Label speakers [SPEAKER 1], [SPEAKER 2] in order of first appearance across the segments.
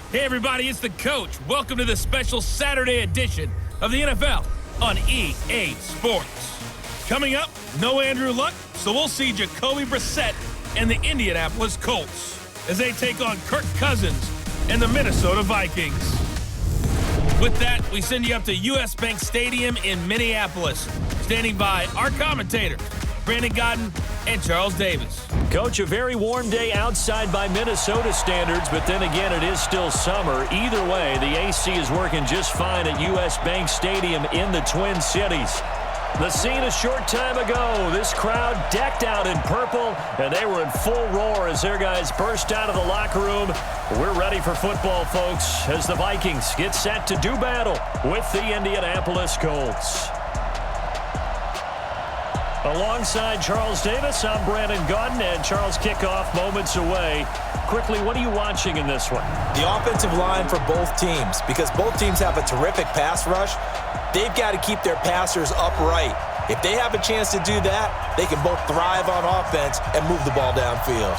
[SPEAKER 1] Hey everybody, it's the coach. Welcome to the special Saturday edition of the NFL on EA Sports. Coming up, no Andrew Luck, so we'll see Jacoby Brissett and the Indianapolis Colts as they take on Kirk Cousins and the Minnesota Vikings. With that, we send you up to US Bank Stadium in Minneapolis. Standing by our commentators, Brandon Godden and Charles Davis.
[SPEAKER 2] Coach, a very warm day outside by Minnesota standards, but then again, it is still summer. Either way, the AC is working just fine at US Bank Stadium in the Twin Cities. The scene a short time ago, this crowd decked out in purple, and they were in full roar as their guys burst out of the locker room. We're ready for football, folks, as the Vikings get set to do battle with the Indianapolis Colts. Alongside Charles Davis, I'm Brandon Godden, and Charles, kickoff moments away. Quickly, what are you watching in this one?
[SPEAKER 3] The offensive line for both teams, because both teams have a terrific pass rush. They've got to keep their passers upright. If they have a chance to do that, they can both thrive on offense and move the ball downfield.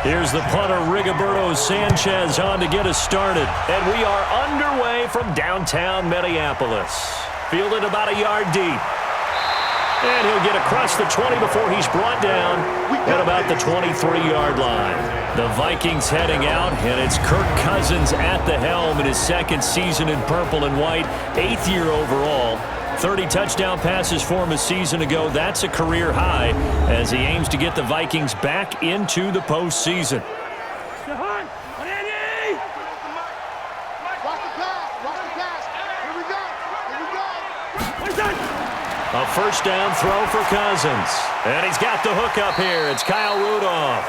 [SPEAKER 2] Here's the punter, Rigoberto Sanchez, on to get us started. And we are underway from downtown Minneapolis. Fielded about a yard deep. And he'll get across the 20 before he's brought down at about the 23-yard line. The Vikings heading out, and it's Kirk Cousins at the helm in his second season in purple and white, 8th year overall. 30 touchdown passes for him a season ago. That's a career high as he aims to get the Vikings back into the postseason. A first down throw for Cousins. And he's got the hook up here. It's Kyle Rudolph.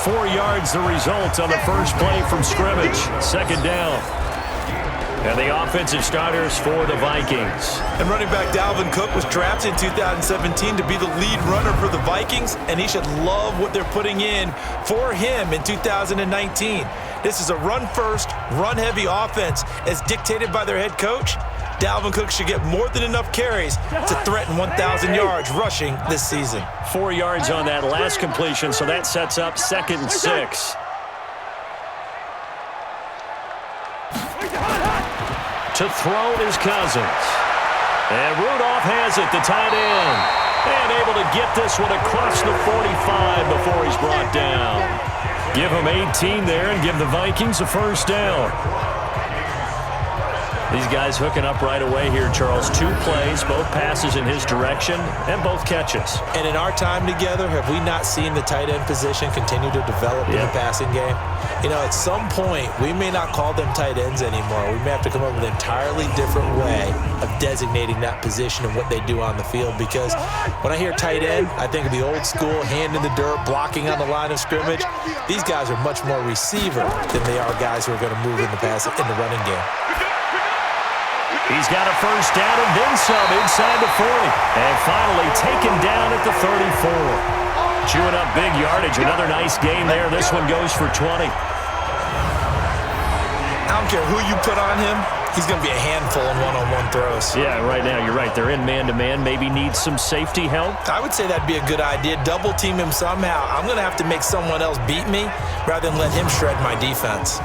[SPEAKER 2] 4 yards the result on the first play from scrimmage. Second down. And the offensive starters for the Vikings.
[SPEAKER 3] And running back Dalvin Cook was drafted in 2017 to be the lead runner for the Vikings, and he should love what they're putting in for him in 2019. This is a run-first, run-heavy offense as dictated by their head coach. Dalvin Cook should get more than enough carries to threaten 1,000 yards rushing this season.
[SPEAKER 2] 4 yards on that last completion, so that sets up 2nd and 6. To throw is Cousins. And Rudolph has it, the tight end. And able to get this one across the 45 before he's brought down. Give him 18 there and give the Vikings a first down. These guys hooking up right away here, Charles. 2 plays, both passes in his direction, and both catches.
[SPEAKER 3] And in our time together, have we not seen the tight end position continue to develop in the passing game? You know, at some point, we may not call them tight ends anymore. We may have to come up with an entirely different way of designating that position and what they do on the field. Because when I hear tight end, I think of the old school, hand in the dirt, blocking on the line of scrimmage. These guys are much more receiver than they are guys who are going to move in the running game.
[SPEAKER 2] He's got a first down and then some inside the 40. And finally taken down at the 34. Chewing up big yardage. Another nice game there. This one goes for 20.
[SPEAKER 3] I don't care who you put on him. He's going to be a handful in one-on-one throws.
[SPEAKER 2] Yeah, right now you're right. They're in man-to-man. Maybe needs some safety help.
[SPEAKER 3] I would say that'd be a good idea. Double team him somehow. I'm going to have to make someone else beat me rather than let him shred my defense.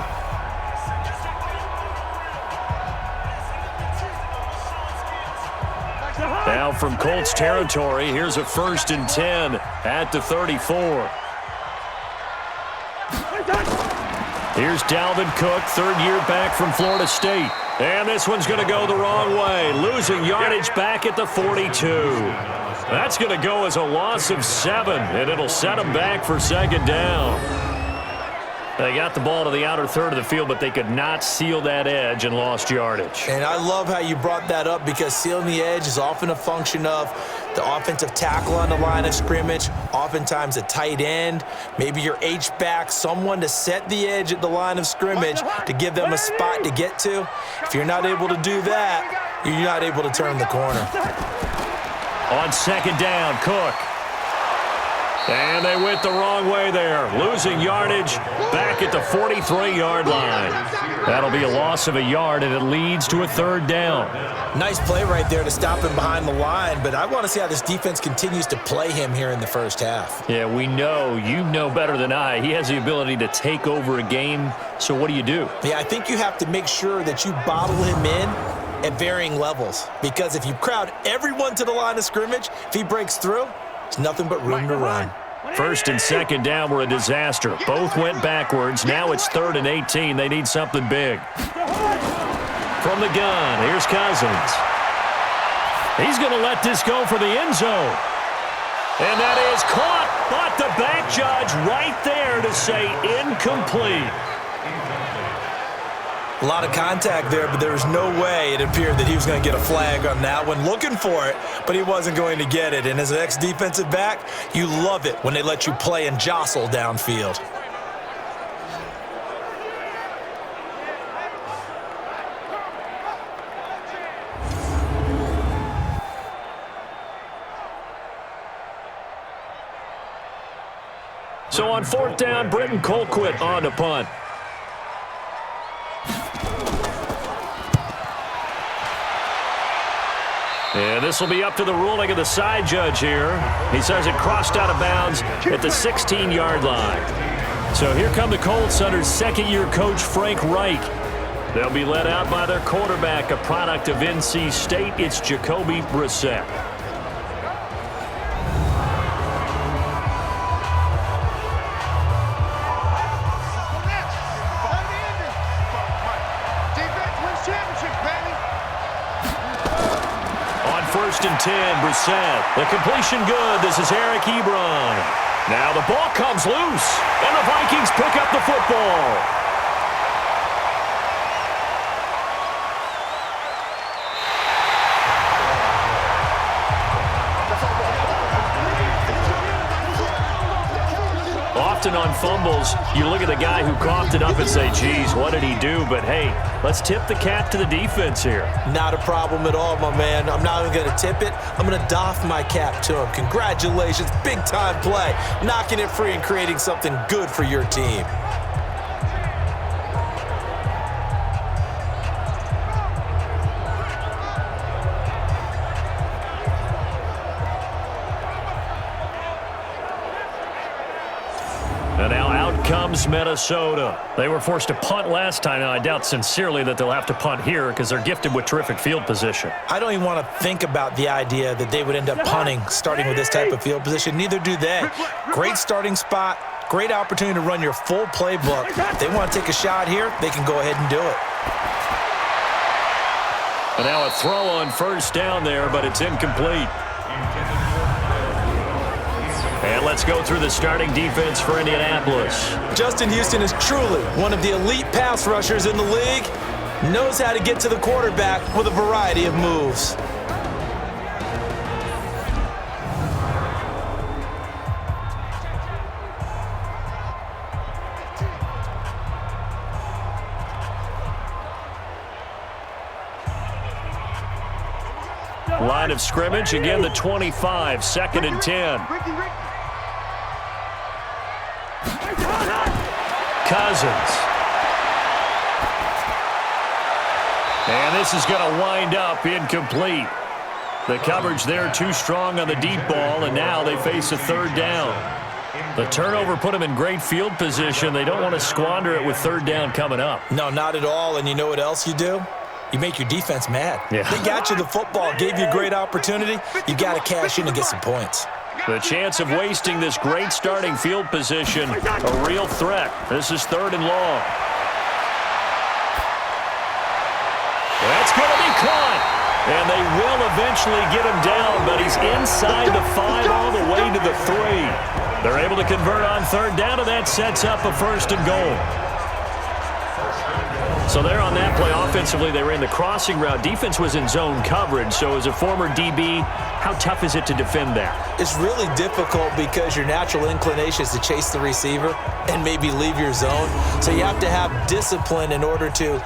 [SPEAKER 2] Now from Colts territory, here's a 1st and 10 at the 34. Here's Dalvin Cook, 3rd year back from Florida State. And this one's going to go the wrong way, losing yardage back at the 42. That's going to go as a loss of 7, and it'll set them back for 2nd down. They got the ball to the outer third of the field, but they could not seal that edge and lost yardage.
[SPEAKER 3] And I love how you brought that up because sealing the edge is often a function of the offensive tackle on the line of scrimmage, oftentimes a tight end, maybe your H-back, someone to set the edge at the line of scrimmage to give them a spot to get to. If you're not able to do that, you're not able to turn the corner.
[SPEAKER 2] On 2nd down, Cook. And they went the wrong way there, losing yardage back at the 43-yard line. That'll be a loss of a yard, and it leads to a third down.
[SPEAKER 3] Nice play right there to stop him behind the line, but I want to see how this defense continues to play him here in the first half.
[SPEAKER 2] Yeah, we know. You know better than I. He has the ability to take over a game, so what do you do?
[SPEAKER 3] Yeah, I think you have to make sure that you bottle him in at varying levels, because if you crowd everyone to the line of scrimmage, if he breaks through, there's nothing but room to run.
[SPEAKER 2] First and second down were a disaster. Both went backwards. Now it's 3rd and 18. They need something big. From the gun, here's Cousins. He's going to let this go for the end zone. And that is caught, but the back judge right there to say incomplete.
[SPEAKER 3] A lot of contact there, but there was no way it appeared that he was going to get a flag on that one. Looking for it, but he wasn't going to get it. And as an ex-defensive back, you love it when they let you play and jostle downfield.
[SPEAKER 2] So on 4th down, Britton Colquitt on to punt. And this will be up to the ruling of the side judge here. He says it crossed out of bounds at the 16-yard line. So here come the Colts under second-year coach Frank Reich. They'll be led out by their quarterback, a product of NC State. It's Jacoby Brissett. First and 10, Brissett. The completion good. This is Eric Ebron. Now the ball comes loose, and the Vikings pick up the football. Often on fumbles, you look at the guy who coughed it up and say, geez, what did he do? But, hey, let's tip the cap to the defense here.
[SPEAKER 3] Not a problem at all, my man. I'm not even going to tip it. I'm going to doff my cap to him. Congratulations, big-time play. Knocking it free and creating something good for your team.
[SPEAKER 2] And now out comes Minnesota. They were forced to punt last time. Now, I doubt sincerely that they'll have to punt here because they're gifted with terrific field position.
[SPEAKER 3] I don't even want to think about the idea that they would end up punting starting with this type of field position. Neither do they. Great starting spot. Great opportunity to run your full playbook. If they want to take a shot here, they can go ahead and do it.
[SPEAKER 2] And now a throw on first down there, but it's incomplete. And let's go through the starting defense for Indianapolis.
[SPEAKER 3] Justin Houston is truly one of the elite pass rushers in the league. Knows how to get to the quarterback with a variety of moves.
[SPEAKER 2] Line of scrimmage, again the 25, 2nd and 10. Cousins. And this is going to wind up incomplete. The coverage there too strong on the deep ball, and now they face a third down. The turnover put them in great field position. They don't want to squander it with third down coming up.
[SPEAKER 3] No, not at all, and you know what else you do? You make your defense mad.
[SPEAKER 2] Yeah.
[SPEAKER 3] They got you the football, gave you a great opportunity. You got to cash in and get some points.
[SPEAKER 2] The chance of wasting this great starting field position, a real threat. This is 3rd and long. That's going to be caught. And they will eventually get him down, but he's inside the 5 all the way to the 3. They're able to convert on third down, and that sets up a 1st and goal. So there on that play, offensively, they ran the crossing route. Defense was in zone coverage, so as a former DB, how tough is it to defend that?
[SPEAKER 3] It's really difficult because your natural inclination is to chase the receiver and maybe leave your zone. So you have to have discipline in order to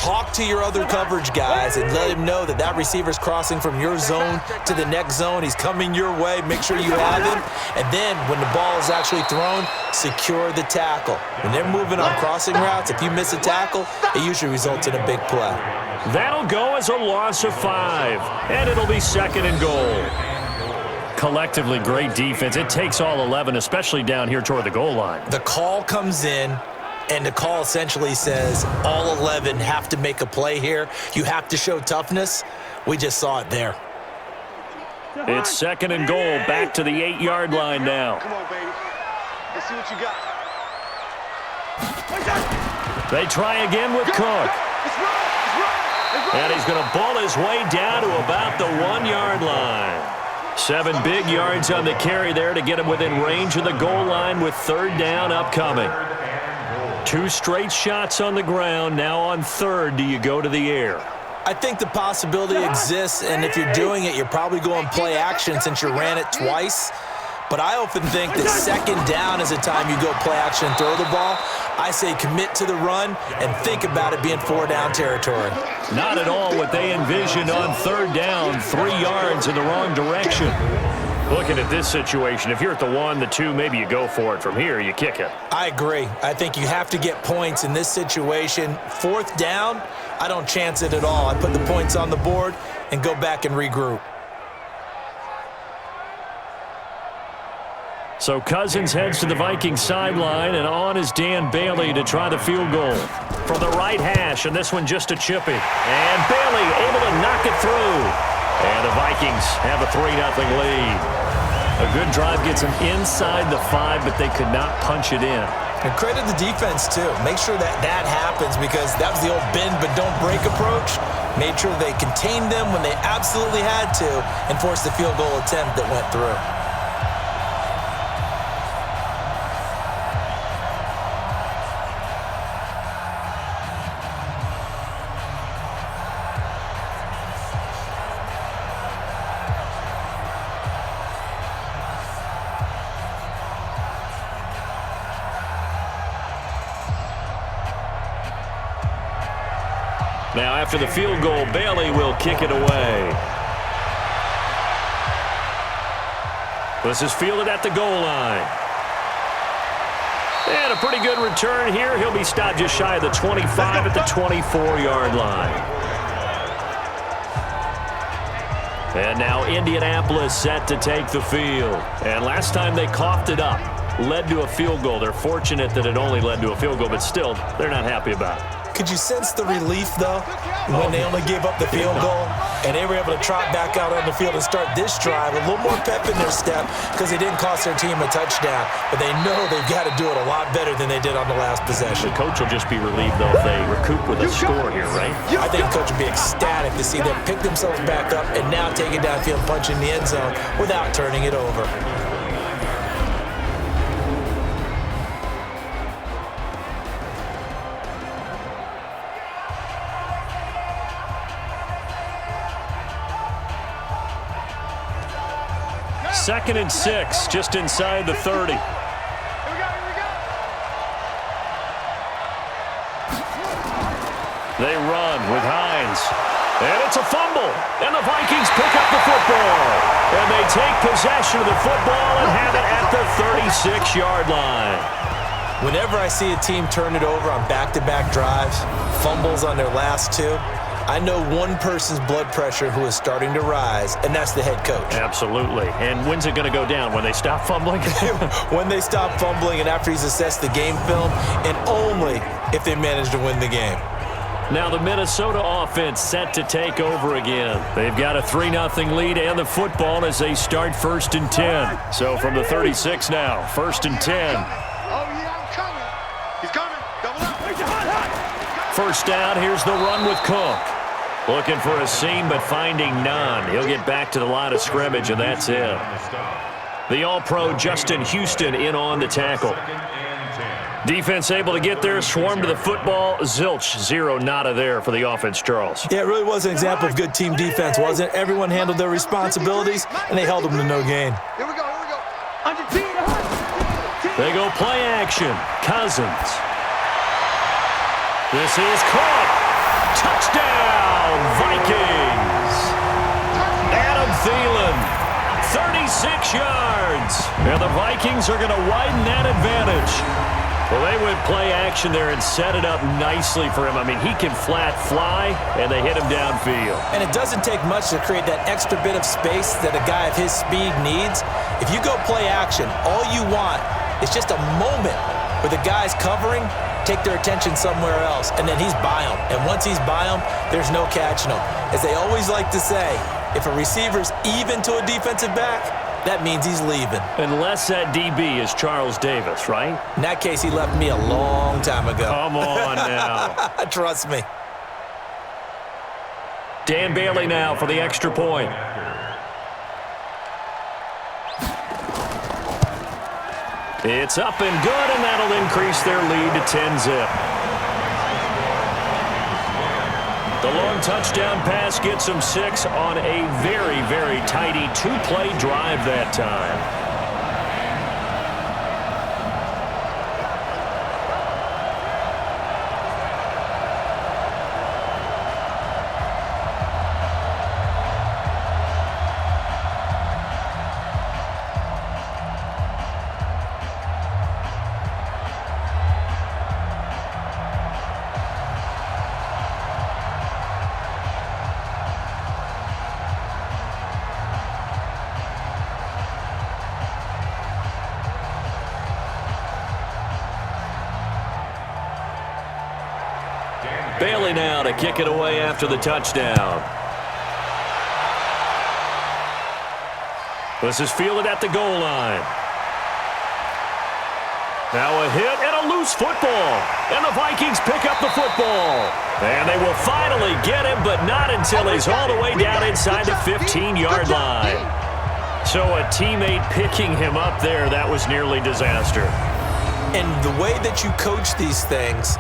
[SPEAKER 3] talk to your other coverage guys and let him know that that receiver's crossing from your zone to the next zone. He's coming your way. Make sure you have him. And then when the ball is actually thrown, secure the tackle. When they're moving on crossing routes, if you miss a tackle, it usually results in a big play.
[SPEAKER 2] That'll go as a loss of 5, and it'll be 2nd and goal. Collectively, great defense. It takes all 11, especially down here toward the goal line.
[SPEAKER 3] The call comes in, and the call essentially says all 11 have to make a play here. You have to show toughness. We just saw it there.
[SPEAKER 2] It's 2nd and goal, back to the 8-yard line now.
[SPEAKER 4] Come on, baby. Let's see what you got.
[SPEAKER 2] They try again with Cook. And he's going to ball his way down to about the 1-yard line. 7 big yards on the carry there to get him within range of the goal line with 3rd down upcoming. 2 straight shots on the ground. Now on 3rd, do you go to the air?
[SPEAKER 3] I think the possibility exists, and if you're doing it, you're probably going play action since you ran it twice. But I often think that 2nd down is a time you go play action and throw the ball. I say commit to the run and think about it being 4-down territory.
[SPEAKER 2] Not at all what they envisioned on 3rd down, 3 yards in the wrong direction. Looking at this situation, if you're at the 1, the 2, maybe you go for it. From here, you kick it.
[SPEAKER 3] I agree. I think you have to get points in this situation. 4th down, I don't chance it at all. I put the points on the board and go back and regroup.
[SPEAKER 2] So Cousins heads to the Vikings sideline, and on is Dan Bailey to try the field goal. From the right hash, and this one just a chippy. And Bailey able to knock it through. And the Vikings have a 3-0 lead. A good drive gets them inside the 5, but they could not punch it in.
[SPEAKER 3] And credit the defense, too. Make sure that that happens because that was the old bend but don't break approach. Made sure they contained them when they absolutely had to and forced the field goal attempt that went through.
[SPEAKER 2] Now after the field goal, Bailey will kick it away. This is fielded at the goal line. And a pretty good return here. He'll be stopped just shy of the 25 at the 24-yard line. And now Indianapolis set to take the field. And last time they coughed it up, led to a field goal. They're fortunate that it only led to a field goal, but still, they're not happy about it.
[SPEAKER 3] Could you sense the relief, though, when they only gave up the field goal and they were able to trot back out on the field and start this drive? A little more pep in their step because they didn't cost their team a touchdown, but they know they've got to do it a lot better than they did on the last possession.
[SPEAKER 2] The coach will just be relieved, though, if they recoup with a score here, right?
[SPEAKER 3] I think the coach would be ecstatic to see them pick themselves back up and now take it downfield, punch in the end zone without turning it over.
[SPEAKER 2] Second and 6, just inside the 30. They run with Hines. And it's a fumble. And the Vikings pick up the football. And they take possession of the football and have it at the 36-yard line.
[SPEAKER 3] Whenever I see a team turn it over on back-to-back drives, fumbles on their last 2, I know one person's blood pressure who is starting to rise, and that's the head coach.
[SPEAKER 2] Absolutely. And when's it going to go down? When they stop fumbling?
[SPEAKER 3] When they stop fumbling and after he's assessed the game film, and only if they manage to win the game.
[SPEAKER 2] Now the Minnesota offense set to take over again. They've got a 3-0 lead and the football as they start 1st and 10. So from the 36 now, 1st and 10.
[SPEAKER 4] Oh, yeah, I'm coming. He's coming. Double up.
[SPEAKER 2] First down, here's the run with Cook. Looking for a seam, but finding none. He'll get back to the line of scrimmage, and that's it. The All-Pro Justin Houston in on the tackle. Defense able to get there, swarm to the football. Zilch, 0 nada there for the offense, Charles.
[SPEAKER 3] Yeah, it really was an example of good team defense, wasn't it? Everyone handled their responsibilities, and they held them to no gain.
[SPEAKER 4] Here we go.
[SPEAKER 2] They go play action. Cousins. This is caught. Touchdown, Vikings! Adam Thielen, 36 yards. And the Vikings are going to widen that advantage. Well, they went play action there and set it up nicely for him. I mean, he can flat fly, and they hit him downfield.
[SPEAKER 3] And it doesn't take much to create that extra bit of space that a guy of his speed needs. If you go play action, all you want is just a moment where the guy's covering, take their attention somewhere else, and then he's by him. And once he's by him, there's no catching him. As they always like to say, if a receiver's even to a defensive back, that means he's leaving.
[SPEAKER 2] Unless that DB is Charles Davis, right?
[SPEAKER 3] In that case, he left me a long time ago.
[SPEAKER 2] Come on now.
[SPEAKER 3] Trust me.
[SPEAKER 2] Dan Bailey now for the extra point. It's up and good, and that'll increase their lead to 10-zip. The long touchdown pass gets them 6 on a very, very tidy two-play drive that time. Bailey now to kick it away after the touchdown. This is fielded at the goal line. Now a hit and a loose football. And the Vikings pick up the football. And they will finally get him, but not until he's all the way down inside the 15-yard line. So a teammate picking him up there, that was nearly disaster.
[SPEAKER 3] And the way that you coach these things,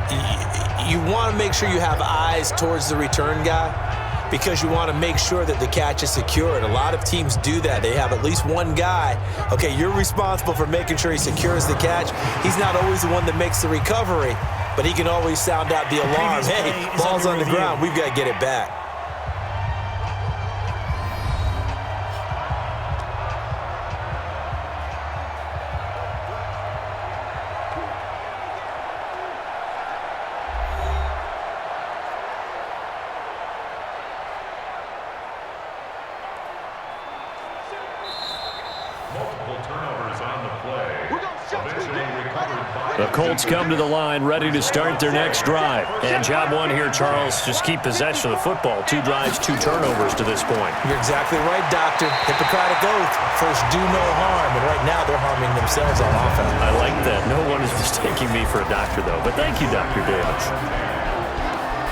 [SPEAKER 3] you want to make sure you have eyes towards the return guy because you want to make sure that the catch is secured. A lot of teams do that. They have at least one guy. Okay, you're responsible for making sure he secures the catch. He's not always the one that makes the recovery, but he can always sound out the alarm. Hey, ball's on the ground. We've got to get it back.
[SPEAKER 2] The Colts come to the line ready to start their next drive. And job one here, Charles, just keep possession of the football. 2 drives, 2 turnovers to this point.
[SPEAKER 3] You're exactly right, Doctor. Hippocratic oath. First, do no harm. And right now, they're harming themselves on offense.
[SPEAKER 2] I like that. No one is mistaking me for a doctor, though. But thank you, Dr. Davis.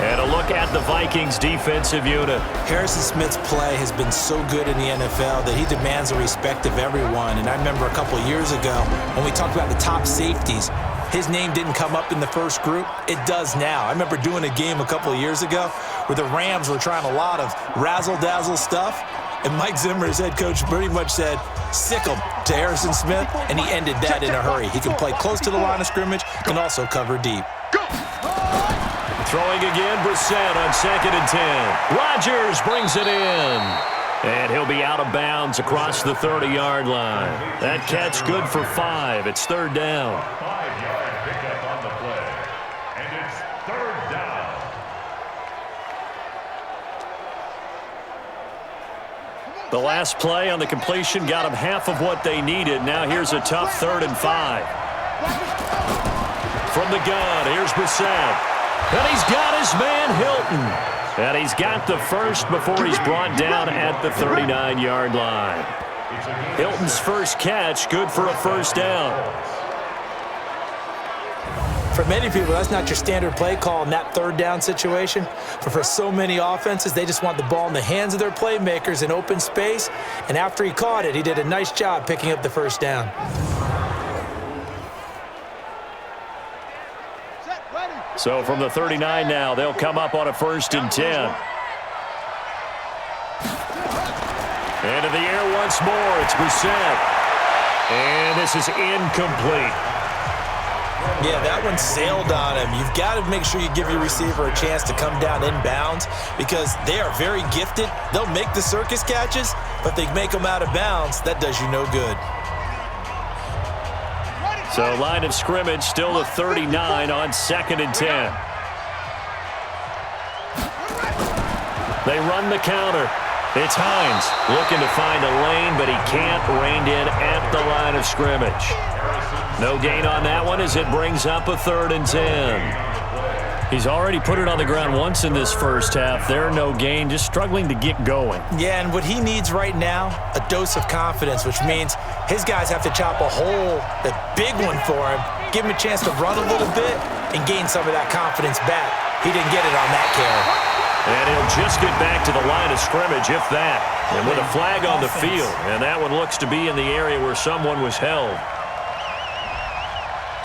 [SPEAKER 2] And a look at the Vikings defensive unit.
[SPEAKER 3] Harrison Smith's play has been so good in the NFL that he demands the respect of everyone. And I remember a couple of years ago when we talked about the top safeties, his name didn't come up in the first group. It does now. I remember doing a game a couple of years ago where the Rams were trying a lot of razzle-dazzle stuff. And Mike Zimmer, his head coach, pretty much said, sick him to Harrison Smith, and he ended that in a hurry. He can play close to the line of scrimmage, can also cover deep.
[SPEAKER 2] Throwing again, Brissett on 2nd and 10. Rodgers brings it in. And he'll be out of bounds across the 30-yard line. That catch good for 5. It's 3rd down.
[SPEAKER 5] 5-yard pickup on the play. And it's 3rd down.
[SPEAKER 2] The last play on the completion got them half of what they needed. Now here's a tough 3rd and 5. From the gun, here's Brissett. And he's got his man Hilton. And he's got the first before he's brought down at the 39-yard line. Hilton's first catch, good for a 1st down.
[SPEAKER 3] For many people, that's not your standard play call in that 3rd down situation. But for so many offenses, they just want the ball in the hands of their playmakers in open space. And after he caught it, he did a nice job picking up the 1st down.
[SPEAKER 2] So from the 39 now, they'll come up on a 1st and 10. Into the air once more, it's Brissett. And this is incomplete.
[SPEAKER 3] Yeah, that one sailed on him. You've got to make sure you give your receiver a chance to come down inbounds because they are very gifted. They'll make the circus catches, but they make them out of bounds. That does you no good.
[SPEAKER 2] So line of scrimmage still the 39 on 2nd and 10. They run the counter. It's Hines looking to find a lane, but he can't, reined in at the line of scrimmage. No gain on that one as it brings up a 3rd and 10. He's already put it on the ground once in this first half. There, no gain, just struggling to get going.
[SPEAKER 3] Yeah, and what he needs right now, a dose of confidence, which means his guys have to chop a hole, a big one for him, give him a chance to run a little bit and gain some of that confidence back. He didn't get it on that carry.
[SPEAKER 2] And he'll just get back to the line of scrimmage, if that. And with a flag on the field, and that one looks to be in the area where someone was held.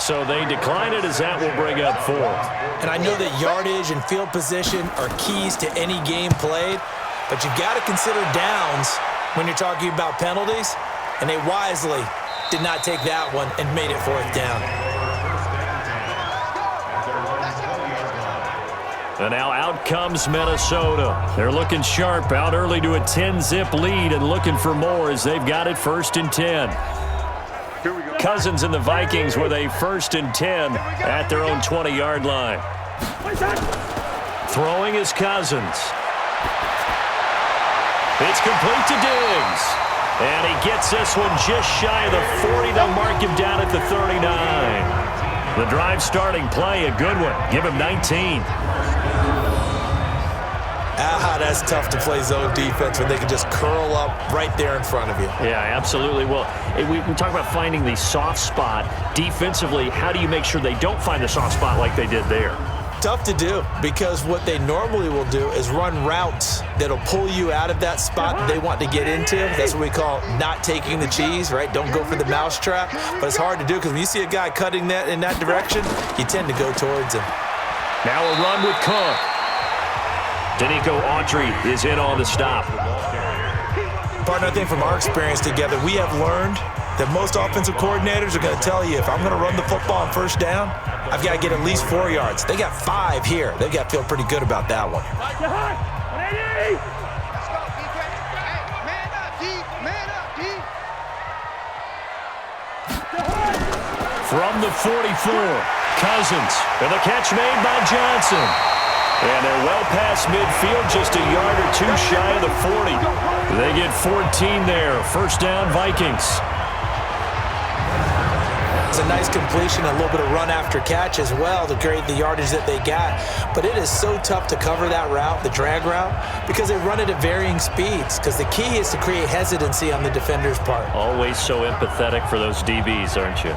[SPEAKER 2] So they decline it as that will bring up 4th.
[SPEAKER 3] And I know that yardage and field position are keys to any game played, but you've got to consider downs when you're talking about penalties, and they wisely did not take that one and made it 4th down.
[SPEAKER 2] And now out comes Minnesota. They're looking sharp, out early to a 10-zip lead and looking for more as they've got it 1st and 10. Cousins and the Vikings with a 1st and 10 at their own 20-yard line. Throwing is Cousins. It's complete to Diggs. And he gets this one just shy of the 40. They'll mark him down at the 39. The drive starting play, a good one. Give him 19.
[SPEAKER 3] That's tough to play zone defense when they can just curl up right there in front of you.
[SPEAKER 2] Yeah, absolutely. Well, we talk about finding the soft spot. Defensively, how do you make sure they don't find the soft spot like they did there?
[SPEAKER 3] Tough to do because what they normally will do is run routes that'll pull you out of that spot that they want to get into. That's what we call not taking the cheese, right? Don't go for the mousetrap. But it's hard to do because when you see a guy cutting that in that direction, you tend to go towards him.
[SPEAKER 2] Now a run with Cook. Danico Autry is in on the stop.
[SPEAKER 3] Partner, I think from our experience together, we have learned that most offensive coordinators are going to tell you if I'm going to run the football on 1st down, I've got to get at least 4 yards. They got 5 here. They've got to feel pretty good about that one.
[SPEAKER 2] From the 44, Cousins, and the catch made by Johnson. And they're well past midfield, just a yard or 2 shy of the 40. They get 14 there. 1st down, Vikings.
[SPEAKER 3] It's a nice completion, a little bit of run after catch as well to create the yardage that they got. But it is so tough to cover that route, the drag route, because they run it at varying speeds. Because the key is to create hesitancy on the defender's part.
[SPEAKER 2] Always so empathetic for those DBs, aren't you?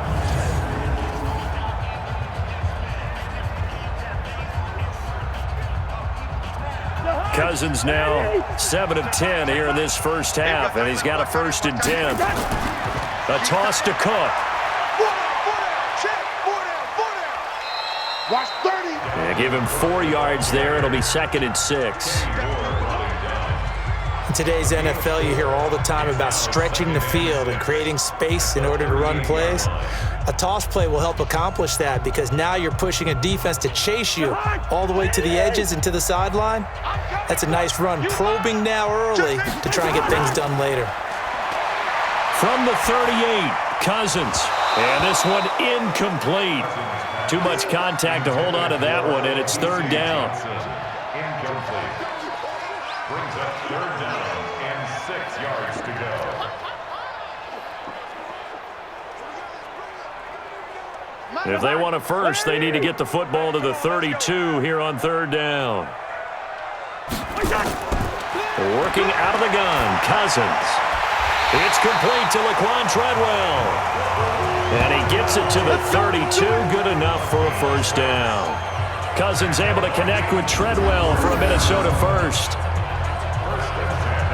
[SPEAKER 2] Cousins now 7 of 10 here in this first half, and he's got a 1st and 10. A toss to Cook.
[SPEAKER 4] Watch 30.
[SPEAKER 2] Yeah, give him 4 yards there. It'll be 2nd and 6.
[SPEAKER 3] In today's NFL, you hear all the time about stretching the field and creating space in order to run plays. A toss play will help accomplish that because now you're pushing a defense to chase you all the way to the edges and to the sideline. That's a nice run. Probing now early to try and get things done later.
[SPEAKER 2] From the 38, Cousins. And this one incomplete. Too much contact to hold on to that one, and it's 3rd down.
[SPEAKER 5] Incomplete. Brings up 3rd down and 6 yards to go.
[SPEAKER 2] If they want a first, they need to get the football to the 32 here on 3rd down. Working out of the gun, Cousins. It's complete to Laquan Treadwell. And he gets it to the 32, good enough for a 1st down. Cousins able to connect with Treadwell for a Minnesota 1st.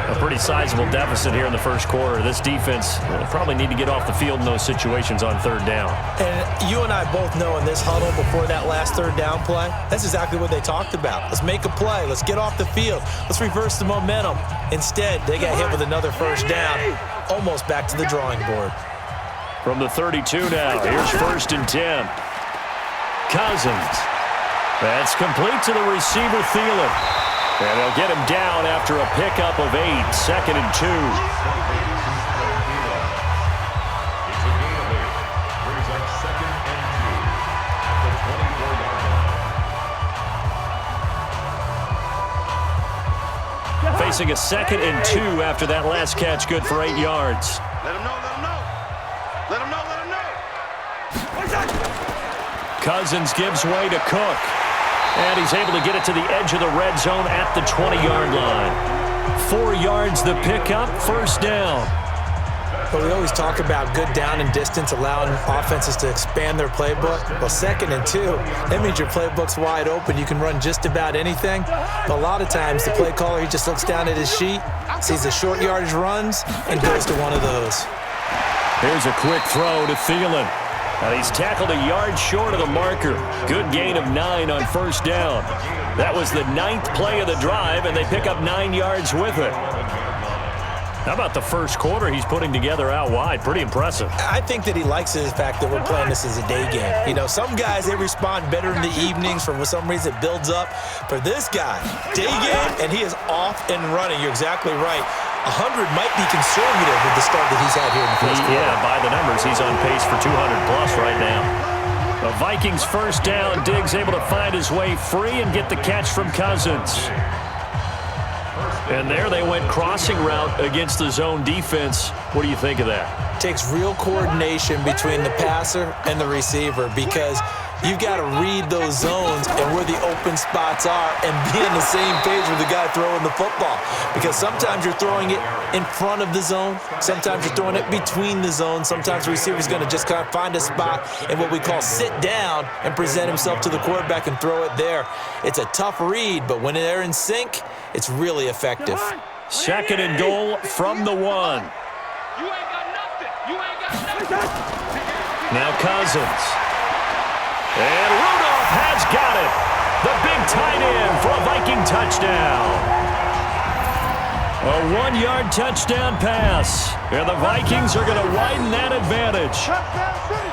[SPEAKER 2] A pretty sizable deficit here in the first quarter. This defense probably need to get off the field in those situations on 3rd down.
[SPEAKER 3] And you and I both know in this huddle before that last 3rd down play, that's exactly what they talked about. Let's make a play. Let's get off the field. Let's reverse the momentum. Instead, they got hit with another 1st down, almost back to the drawing board.
[SPEAKER 2] From the 32 now, here's 1st and 10. Cousins. That's complete to the receiver, Thielen. And they'll get him down after a pickup of 8, 2nd and 2. Facing a 2nd and 2 after that last catch, good for 8 yards.
[SPEAKER 4] Let him know, let him know. Let him know, let him know.
[SPEAKER 2] Cousins gives way to Cook. And he's able to get it to the edge of the red zone at the 20-yard line. 4 yards the pickup, 1st down.
[SPEAKER 3] But we always talk about good down and distance, allowing offenses to expand their playbook. Well, 2nd and 2, that means your playbook's wide open. You can run just about anything. But a lot of times, the play caller, he just looks down at his sheet, sees the short yardage runs, and goes to one of those.
[SPEAKER 2] Here's a quick throw to Thielen. And he's tackled a yard short of the marker. Good gain of 9 on 1st down. That was the 9th play of the drive, and they pick up 9 yards with it. How about the first quarter he's putting together out wide? Pretty impressive.
[SPEAKER 3] I think that he likes the fact that we're playing this as a day game. You know, some guys, they respond better in the evenings. For some reason, it builds up. For this guy, day game, and he is off and running. You're exactly right. 100 might be conservative with the start that he's had here in the first quarter.
[SPEAKER 2] Yeah, by the numbers, he's on pace for 200-plus right now. The Vikings 1st down. Diggs able to find his way free and get the catch from Cousins. And there they went crossing route against the zone defense. What do you think of that?
[SPEAKER 3] It takes real coordination between the passer and the receiver because you've got to read those zones and where the open spots are and be on the same page with the guy throwing the football. Because sometimes you're throwing it in front of the zone. Sometimes you're throwing it between the zones. Sometimes the receiver's going to just kind of find a spot and what we call sit down and present himself to the quarterback and throw it there. It's a tough read, but when they're in sync, it's really effective.
[SPEAKER 2] 2nd and goal from the 1.
[SPEAKER 4] You ain't got nothing. You ain't got nothing.
[SPEAKER 2] Now Cousins. And Rudolph has got it. The big tight end for a Viking touchdown. A 1-yard touchdown pass. And the Vikings are going to widen that advantage.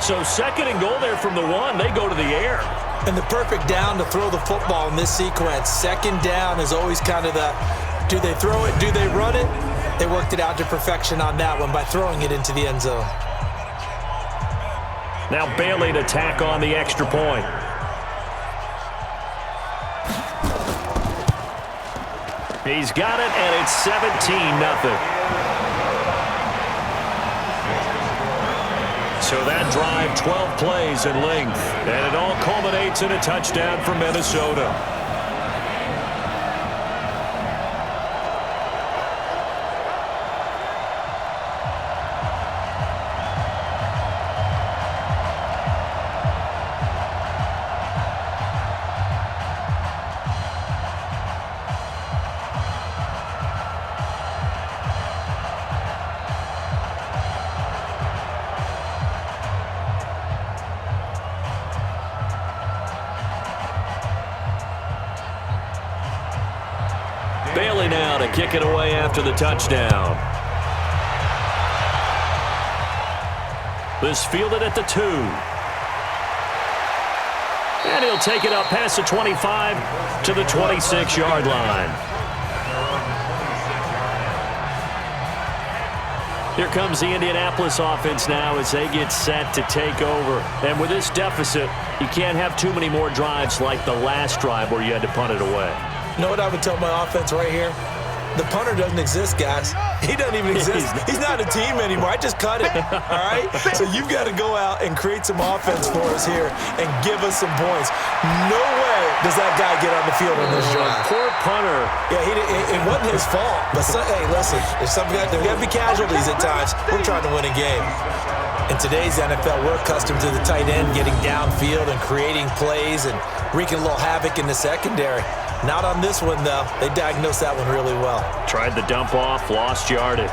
[SPEAKER 2] So 2nd and goal there from the 1. They go to the air.
[SPEAKER 3] And the perfect down to throw the football in this sequence. 2nd down is always kind of the, do they throw it, do they run it? They worked it out to perfection on that one by throwing it into the end zone.
[SPEAKER 2] Now Bailey to tack on the extra point. He's got it, and it's 17-0. So that drive, 12 plays in length, and it all culminates in a touchdown for Minnesota. Bailey now to kick it away after the touchdown. This fielded at the 2. And he'll take it up past the 25 to the 26-yard line. Here comes the Indianapolis offense now as they get set to take over. And with this deficit, you can't have too many more drives like the last drive where you had to punt it away.
[SPEAKER 3] You know what I would tell my offense right here? The punter doesn't exist, guys. He doesn't even exist. He's not a team anymore. I just cut it, all right? So you've got to go out and create some offense for us here and give us some points. No way does that guy get on the field in this drive.
[SPEAKER 2] Poor punter.
[SPEAKER 3] Yeah, it wasn't his fault. But, hey, listen, there's got to be casualties at times. We're trying to win a game. In today's NFL, we're accustomed to the tight end getting downfield and creating plays and wreaking a little havoc in the secondary. Not on this one, though. They diagnosed that one really well.
[SPEAKER 2] Tried the dump off, lost yardage.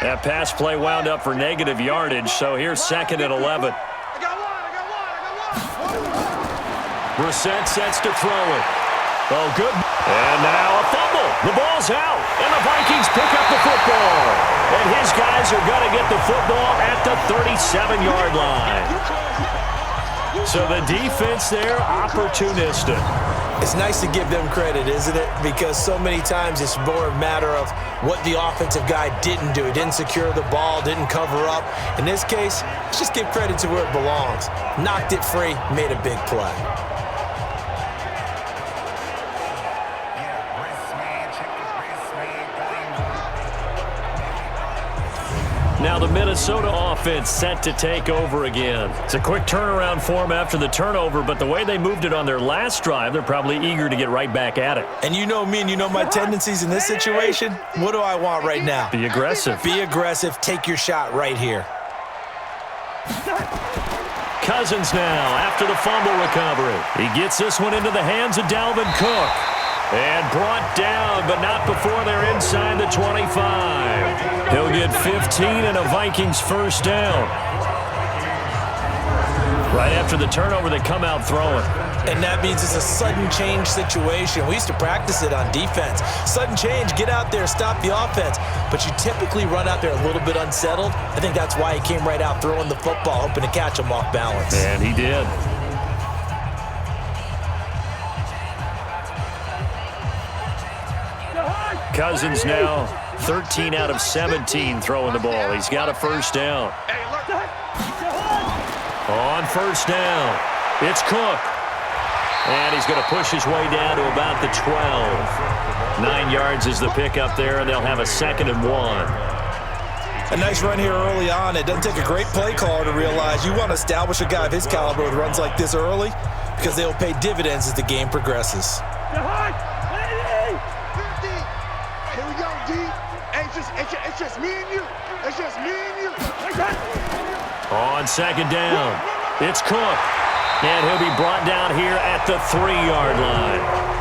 [SPEAKER 2] That pass play wound up for negative yardage, so here's 2nd and 11.
[SPEAKER 4] I got one.
[SPEAKER 2] Brissett sets to throw it. Oh, good. And now a fumble. The ball's out, and the Vikings pick up the football. And his guys are going to get the football at the 37-yard line. So the defense there, opportunistic.
[SPEAKER 3] It's nice to give them credit, isn't it? Because so many times it's more a matter of what the offensive guy didn't do. He didn't secure the ball, didn't cover up. In this case, let's just give credit to where it belongs. Knocked it free, made a big play.
[SPEAKER 2] Now the Minnesota offense set to take over again. It's a quick turnaround for them after the turnover, but the way they moved it on their last drive, they're probably eager to get right back at it.
[SPEAKER 3] And you know me and you know my tendencies in this situation. What do I want right now?
[SPEAKER 2] Be aggressive.
[SPEAKER 3] Be aggressive. Take your shot right here.
[SPEAKER 2] Cousins now after the fumble recovery. He gets this one into the hands of Dalvin Cook. And brought down, but not before they're inside the 25. He'll get 15 and a Vikings first down. Right after the turnover, they come out throwing.
[SPEAKER 3] And that means it's a sudden change situation. We used to practice it on defense. Sudden change, get out there, stop the offense. But you typically run out there a little bit unsettled. I think that's why he came right out throwing the football, hoping to catch him off balance.
[SPEAKER 2] And he did. Cousins now 13 out of 17 throwing the ball. He's got a first down. On first down, it's Cook. And he's going to push his way down to about the 12. 9 yards is the pickup there, and they'll have a 2nd and 1.
[SPEAKER 3] A nice run here early on. It doesn't take a great play caller to realize you want to establish a guy of his caliber with runs like this early because they will pay dividends as the game progresses.
[SPEAKER 4] It's just me and you. It's just me and you.
[SPEAKER 2] On 2nd down, it's Cook. And he'll be brought down here at the 3-yard line.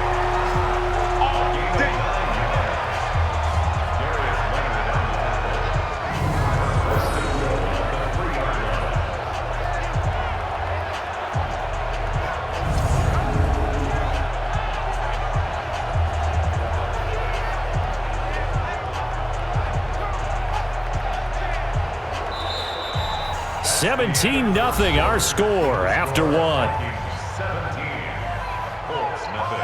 [SPEAKER 2] 17-0 our score after 1.
[SPEAKER 5] 17. Colts, nothing.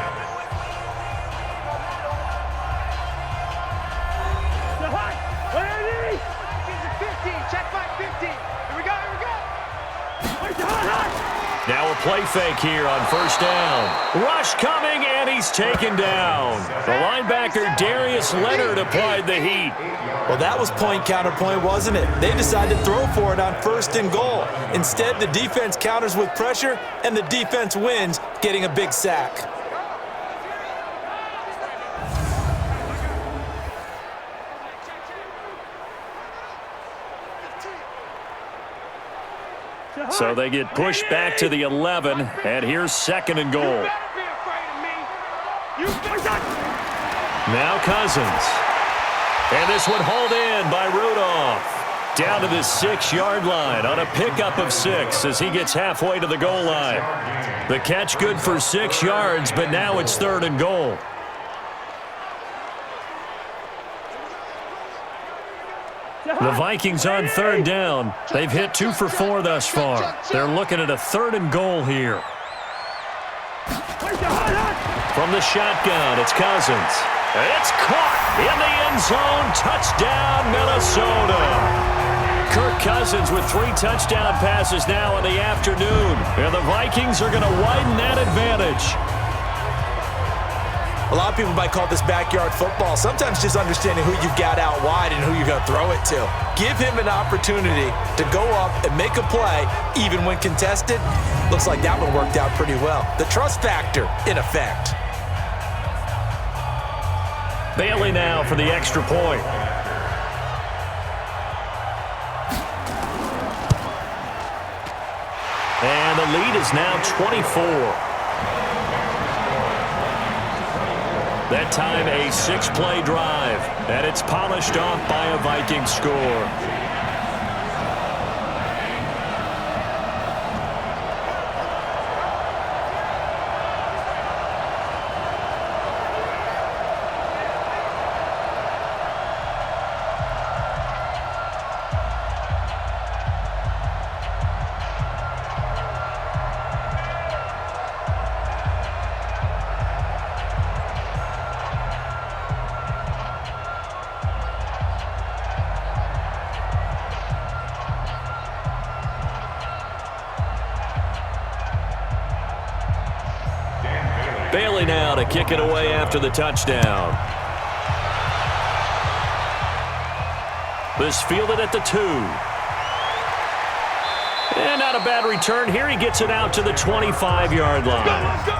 [SPEAKER 4] Check by 15. Here we go.
[SPEAKER 2] Now a play fake here on first down. Rush coming, and he's taken down. The linebacker, Darius Leonard, applied the heat.
[SPEAKER 3] Well, that was point counterpoint, wasn't it? They decided to throw for it on 1st and goal. Instead, the defense counters with pressure, and the defense wins, getting a big sack.
[SPEAKER 2] So they get pushed back to the 11, and here's 2nd and goal. Now Cousins. And this one hauled in by Rudolph. Down to the 6-yard line on a pickup of 6 as he gets halfway to the goal line. The catch good for 6 yards, but now it's 3rd and goal. The Vikings on 3rd down. They've hit 2 for 4 thus far. They're looking at a 3rd and goal here. From the shotgun, it's Cousins. It's caught in the end zone. Touchdown, Minnesota. Kirk Cousins with 3 touchdown passes now in the afternoon. And the Vikings are going to widen that advantage.
[SPEAKER 3] A lot of people might call this backyard football. Sometimes just understanding who you got out wide and who you're going to throw it to. Give him an opportunity to go up and make a play, even when contested. Looks like that one worked out pretty well. The trust factor, in effect.
[SPEAKER 2] Bailey now for the extra point. And the lead is now 24. That time a 6-play drive, and it's polished off by a Viking score. Bailey now to kick it away after the touchdown. This fielded at the 2. And not a bad return here. He gets it out to the 25-yard line.
[SPEAKER 4] Let's go!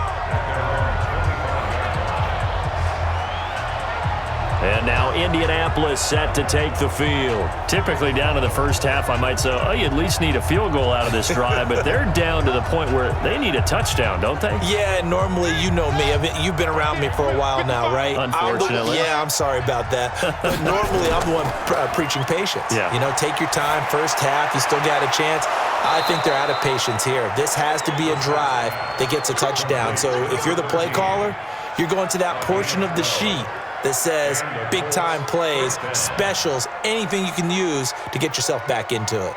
[SPEAKER 2] And now Indianapolis set to take the field. Typically down to the first half, I might say, oh, you at least need a field goal out of this drive, but they're down to the point where they need a touchdown, don't they?
[SPEAKER 3] Yeah, normally, you know me. I mean, you've been around me for a while now, right?
[SPEAKER 2] Unfortunately.
[SPEAKER 3] I'm sorry about that. But normally, I'm the one preaching patience.
[SPEAKER 2] Yeah.
[SPEAKER 3] You know, take your time, first half, you still got a chance. I think they're out of patience here. This has to be a drive that gets a touchdown. So if you're the play caller, you're going to that portion of the sheet that says big-time plays, specials, anything you can use to get yourself back into it.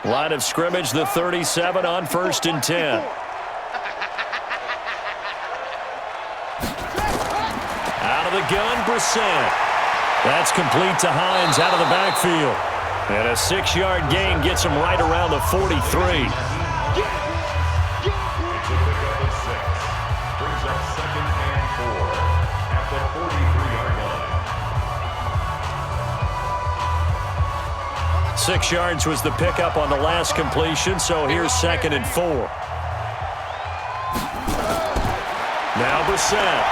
[SPEAKER 2] Line of scrimmage, the 37 on 1st and 10. Out of the gun, Brissett. That's complete to Hines out of the backfield. And a 6-yard gain gets him right around the 43.
[SPEAKER 5] Brings up 2nd and 4 at the 43-yard line.
[SPEAKER 2] 6 yards was the pickup on the last completion, so here's 2nd and 4. Now Brissett.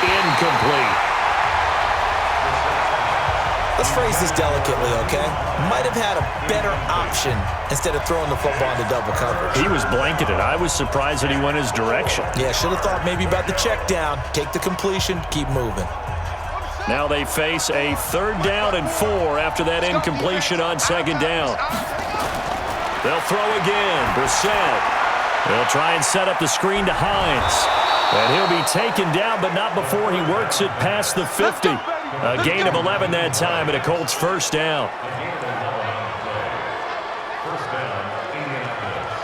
[SPEAKER 2] Incomplete.
[SPEAKER 3] Let's phrase this delicately, okay? Might have had a better option instead of throwing the football into double coverage.
[SPEAKER 2] He was blanketed. I was surprised that he went his direction.
[SPEAKER 3] Yeah, should have thought maybe about the check down, take the completion, keep moving.
[SPEAKER 2] Now they face a 3rd down and 4 after that incompletion on 2nd down. They'll throw again. Brissett. They'll try and set up the screen to Hines. And he'll be taken down, but not before he works it past the 50. A gain of 11 that time, and a Colts 1st down.
[SPEAKER 5] First down, Indianapolis.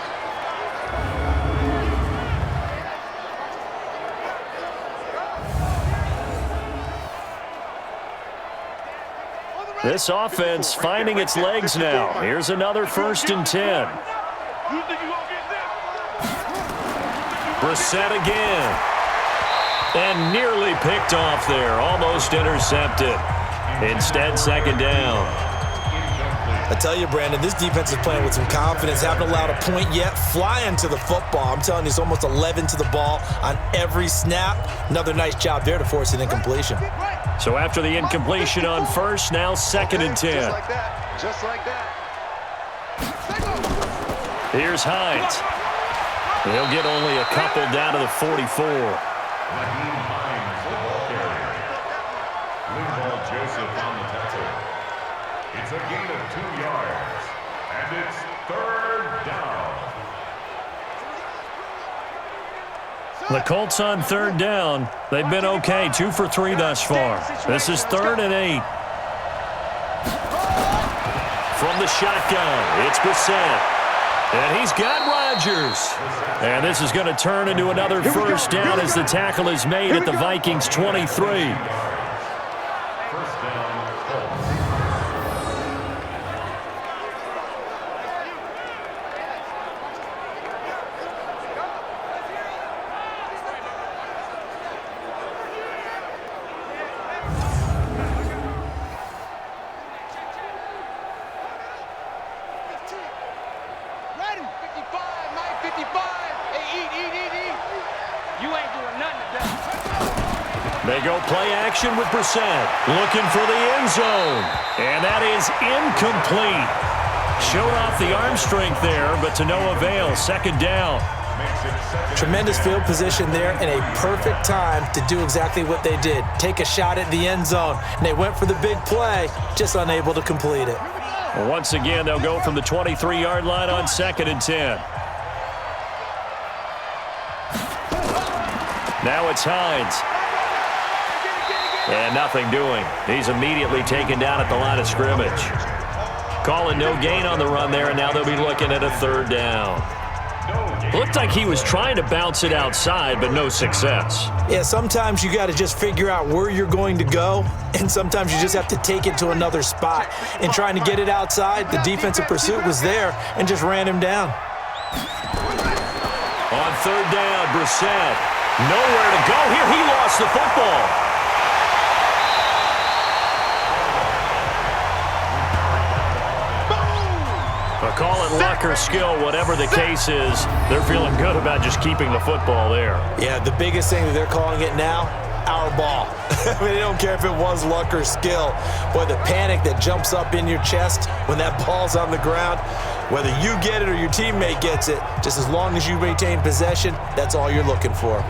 [SPEAKER 2] This offense finding its legs now. Here's another 1st and 10. Brissett again. And nearly picked off there. Almost intercepted. Instead, 2nd down.
[SPEAKER 3] I tell you, Brandon, this defense is playing with some confidence. Haven't allowed a point yet. Flying to the football. I'm telling you, it's almost 11 to the ball on every snap. Another nice job there to force an incompletion.
[SPEAKER 2] So after the incompletion on 1st, now 2nd and 10.
[SPEAKER 4] Just like that. Just like that.
[SPEAKER 2] Here's Hines. He'll get only a couple down to the 44.
[SPEAKER 5] Naheem Hines, the ball carrier. Linval Joseph on the tackle. It's a gain of 2 yards. And it's 3rd down.
[SPEAKER 2] The Colts on 3rd down. They've been okay, 2 for 3 thus far. This is 3rd and 8. From the shotgun, it's Brissett. And he's got Rodgers. And this is going to turn into another 1st down as the tackle is made at the Vikings 23.
[SPEAKER 5] First down, Colts.
[SPEAKER 4] Ready? 55, Mike, 55. Hey, eat. You ain't doing nothing today.
[SPEAKER 2] They go play action with Brissett. Looking for the end zone. And that is incomplete. Showed off the arm strength there, but to no avail. 2nd down.
[SPEAKER 3] Tremendous field position there and a perfect time to do exactly what they did. Take a shot at the end zone. And they went for the big play, just unable to complete it.
[SPEAKER 2] Well, once again, they'll go from the 23-yard line on 2nd and 10. Now it's Hines. And nothing doing. He's immediately taken down at the line of scrimmage. Calling no gain on the run there, and now they'll be looking at a 3rd down. Looked like he was trying to bounce it outside, but no success.
[SPEAKER 3] Yeah, sometimes you got to just figure out where you're going to go, and sometimes you just have to take it to another spot. And trying to get it outside, the defensive pursuit was there and just ran him down.
[SPEAKER 2] third down. Brissett, nowhere to go here. He lost the football. Call it luck or skill, whatever the case is, they're feeling good about just keeping the football there.
[SPEAKER 3] Yeah, the biggest thing that they're calling it now, our ball. I mean, they don't care if it was luck or skill. Boy, the panic that jumps up in your chest when that ball's on the ground, whether you get it or your teammate gets it, just as long as you maintain possession, that's all you're looking for.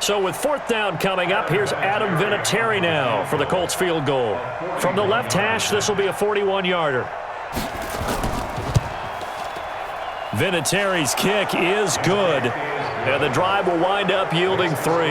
[SPEAKER 2] So with fourth down coming up, here's Adam Vinatieri now for the Colts field goal. From the left hash, this will be a 41-yarder. Vinatieri's kick is good, and the drive will wind up yielding 3.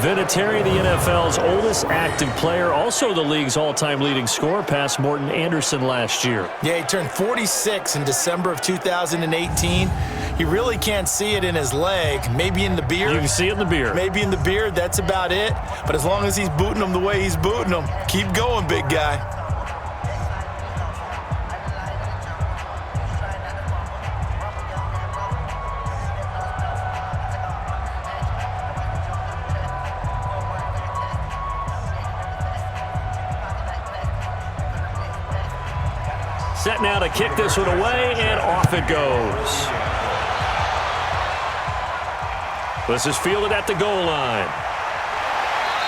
[SPEAKER 2] Vinatieri, the NFL's oldest active player, also the league's all-time leading scorer, past Morton Anderson last year.
[SPEAKER 3] Yeah, he turned 46 in December of 2018. He really can't see it in his leg, maybe in the beard.
[SPEAKER 2] You can see it in the beard.
[SPEAKER 3] Maybe in the beard, that's about it. But as long as he's booting him the way he's booting him, keep going, big guy.
[SPEAKER 2] Set now to kick this one away, and off it goes. This is fielded at the goal line.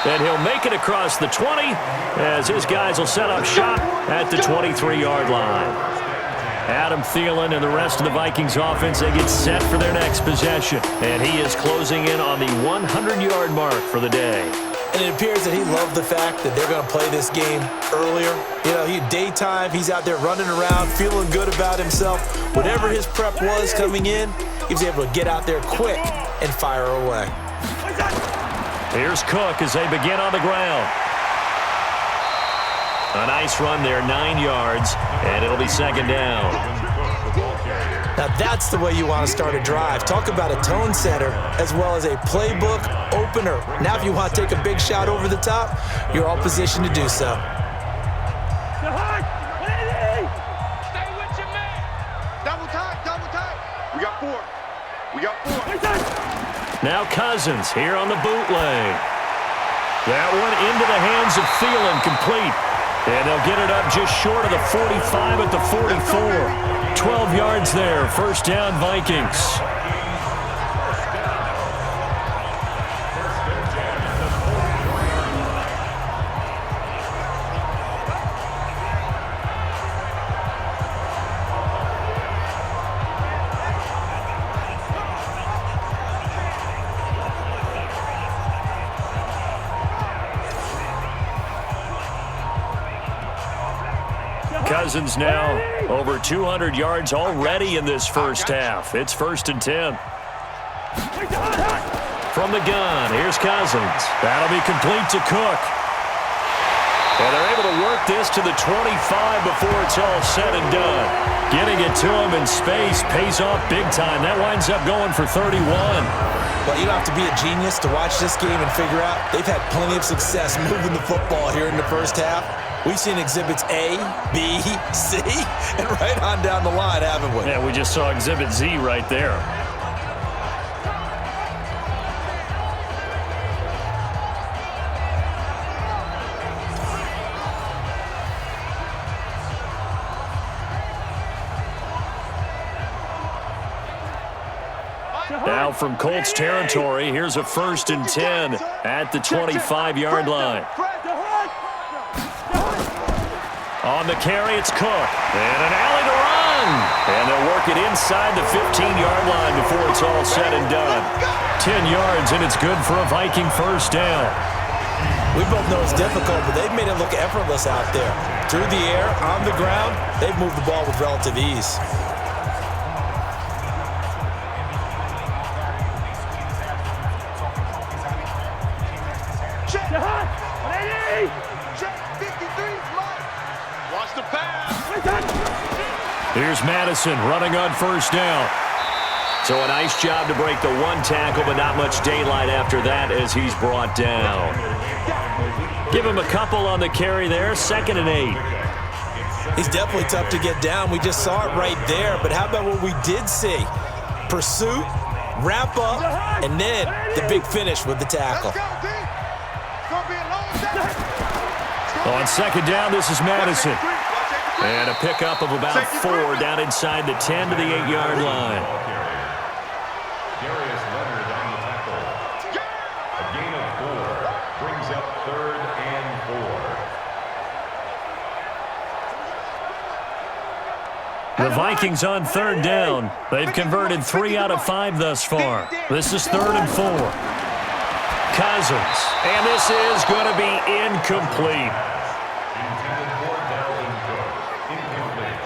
[SPEAKER 2] And he'll make it across the 20 as his guys will set up shop at the 23-yard line. Adam Thielen and the rest of the Vikings offense, they get set for their next possession. And he is closing in on the 100-yard mark for the day.
[SPEAKER 3] And it appears that he loved the fact that they're going to play this game earlier. You know, daytime, he's out there running around, feeling good about himself. Whatever his prep was coming in, he was able to get out there quick and fire away.
[SPEAKER 2] Here's Cook as they begin on the ground. A nice run there, 9 yards, and it'll be second down.
[SPEAKER 3] Now that's the way you want to start a drive. Talk about a tone setter as well as a playbook opener. Now if you want to take a big shot over the top, you're all positioned to do so.
[SPEAKER 4] Stay with your man. Double tight, double tight. We got 4. We got 4.
[SPEAKER 2] Now Cousins here on the bootleg. That one into the hands of Thielen, complete. And they'll get it up just short of the 45 at the 44. 12 yards there, first down Vikings. Cousins now over 200 yards already in this first half. It's 1st and 10. From the gun, here's Cousins. That'll be complete to Cook. And they're able to work this to the 25 before it's all said and done. Getting it to him in space pays off big time. That winds up going for 31.
[SPEAKER 3] Well, you don't have to be a genius to watch this game and figure out they've had plenty of success moving the football here in the first half. We've seen exhibits A, B, C, and right on down the line, haven't we?
[SPEAKER 2] Yeah, we just saw exhibit Z right there. Now from Colts territory, here's a 1st and 10 at the 25-yard line. On the carry, it's Cook. And an alley to run. And they'll work it inside the 15-yard line before it's all said and done. 10 yards, and it's good for a Viking first down.
[SPEAKER 3] We both know it's difficult, but they've made it look effortless out there. Through the air, on the ground, they've moved the ball with relative ease.
[SPEAKER 4] The pass.
[SPEAKER 2] Here's Madison running on first down. So a nice job to break the one tackle, but not much daylight after that as he's brought down. Give him a couple on the carry there, 2nd and 8.
[SPEAKER 3] He's definitely tough to get down. We just saw it right there. But how about what we did see? Pursuit, wrap up, and then the big finish with the tackle.
[SPEAKER 2] On 2nd down, this is Madison. And a pickup of about 4 down inside the 10 to the 8-yard line.
[SPEAKER 5] A gain of 4 brings up 3rd and 4.
[SPEAKER 2] The Vikings on 3rd down. They've converted 3 out of 5 thus far. This is 3rd and 4. Cousins. And this is going to be incomplete.
[SPEAKER 5] Intended for Dalvin Cook. Incomplete.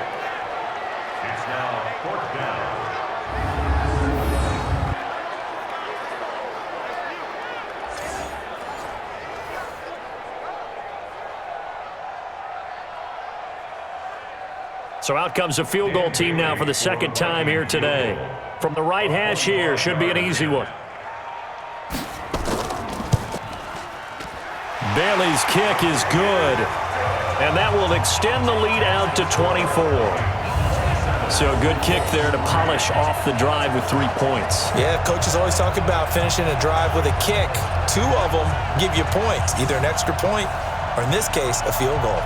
[SPEAKER 5] It's now 4th down.
[SPEAKER 2] So out comes a field goal team now for the 2nd time here today. From the right hash here, should be an easy one. Bailey's kick is good. And that will extend the lead out to 24. So a good kick there to polish off the drive with 3 points.
[SPEAKER 3] Yeah, coaches always talk about finishing a drive with a kick. 2 of them give you points, either an extra point or, in this case, a field goal.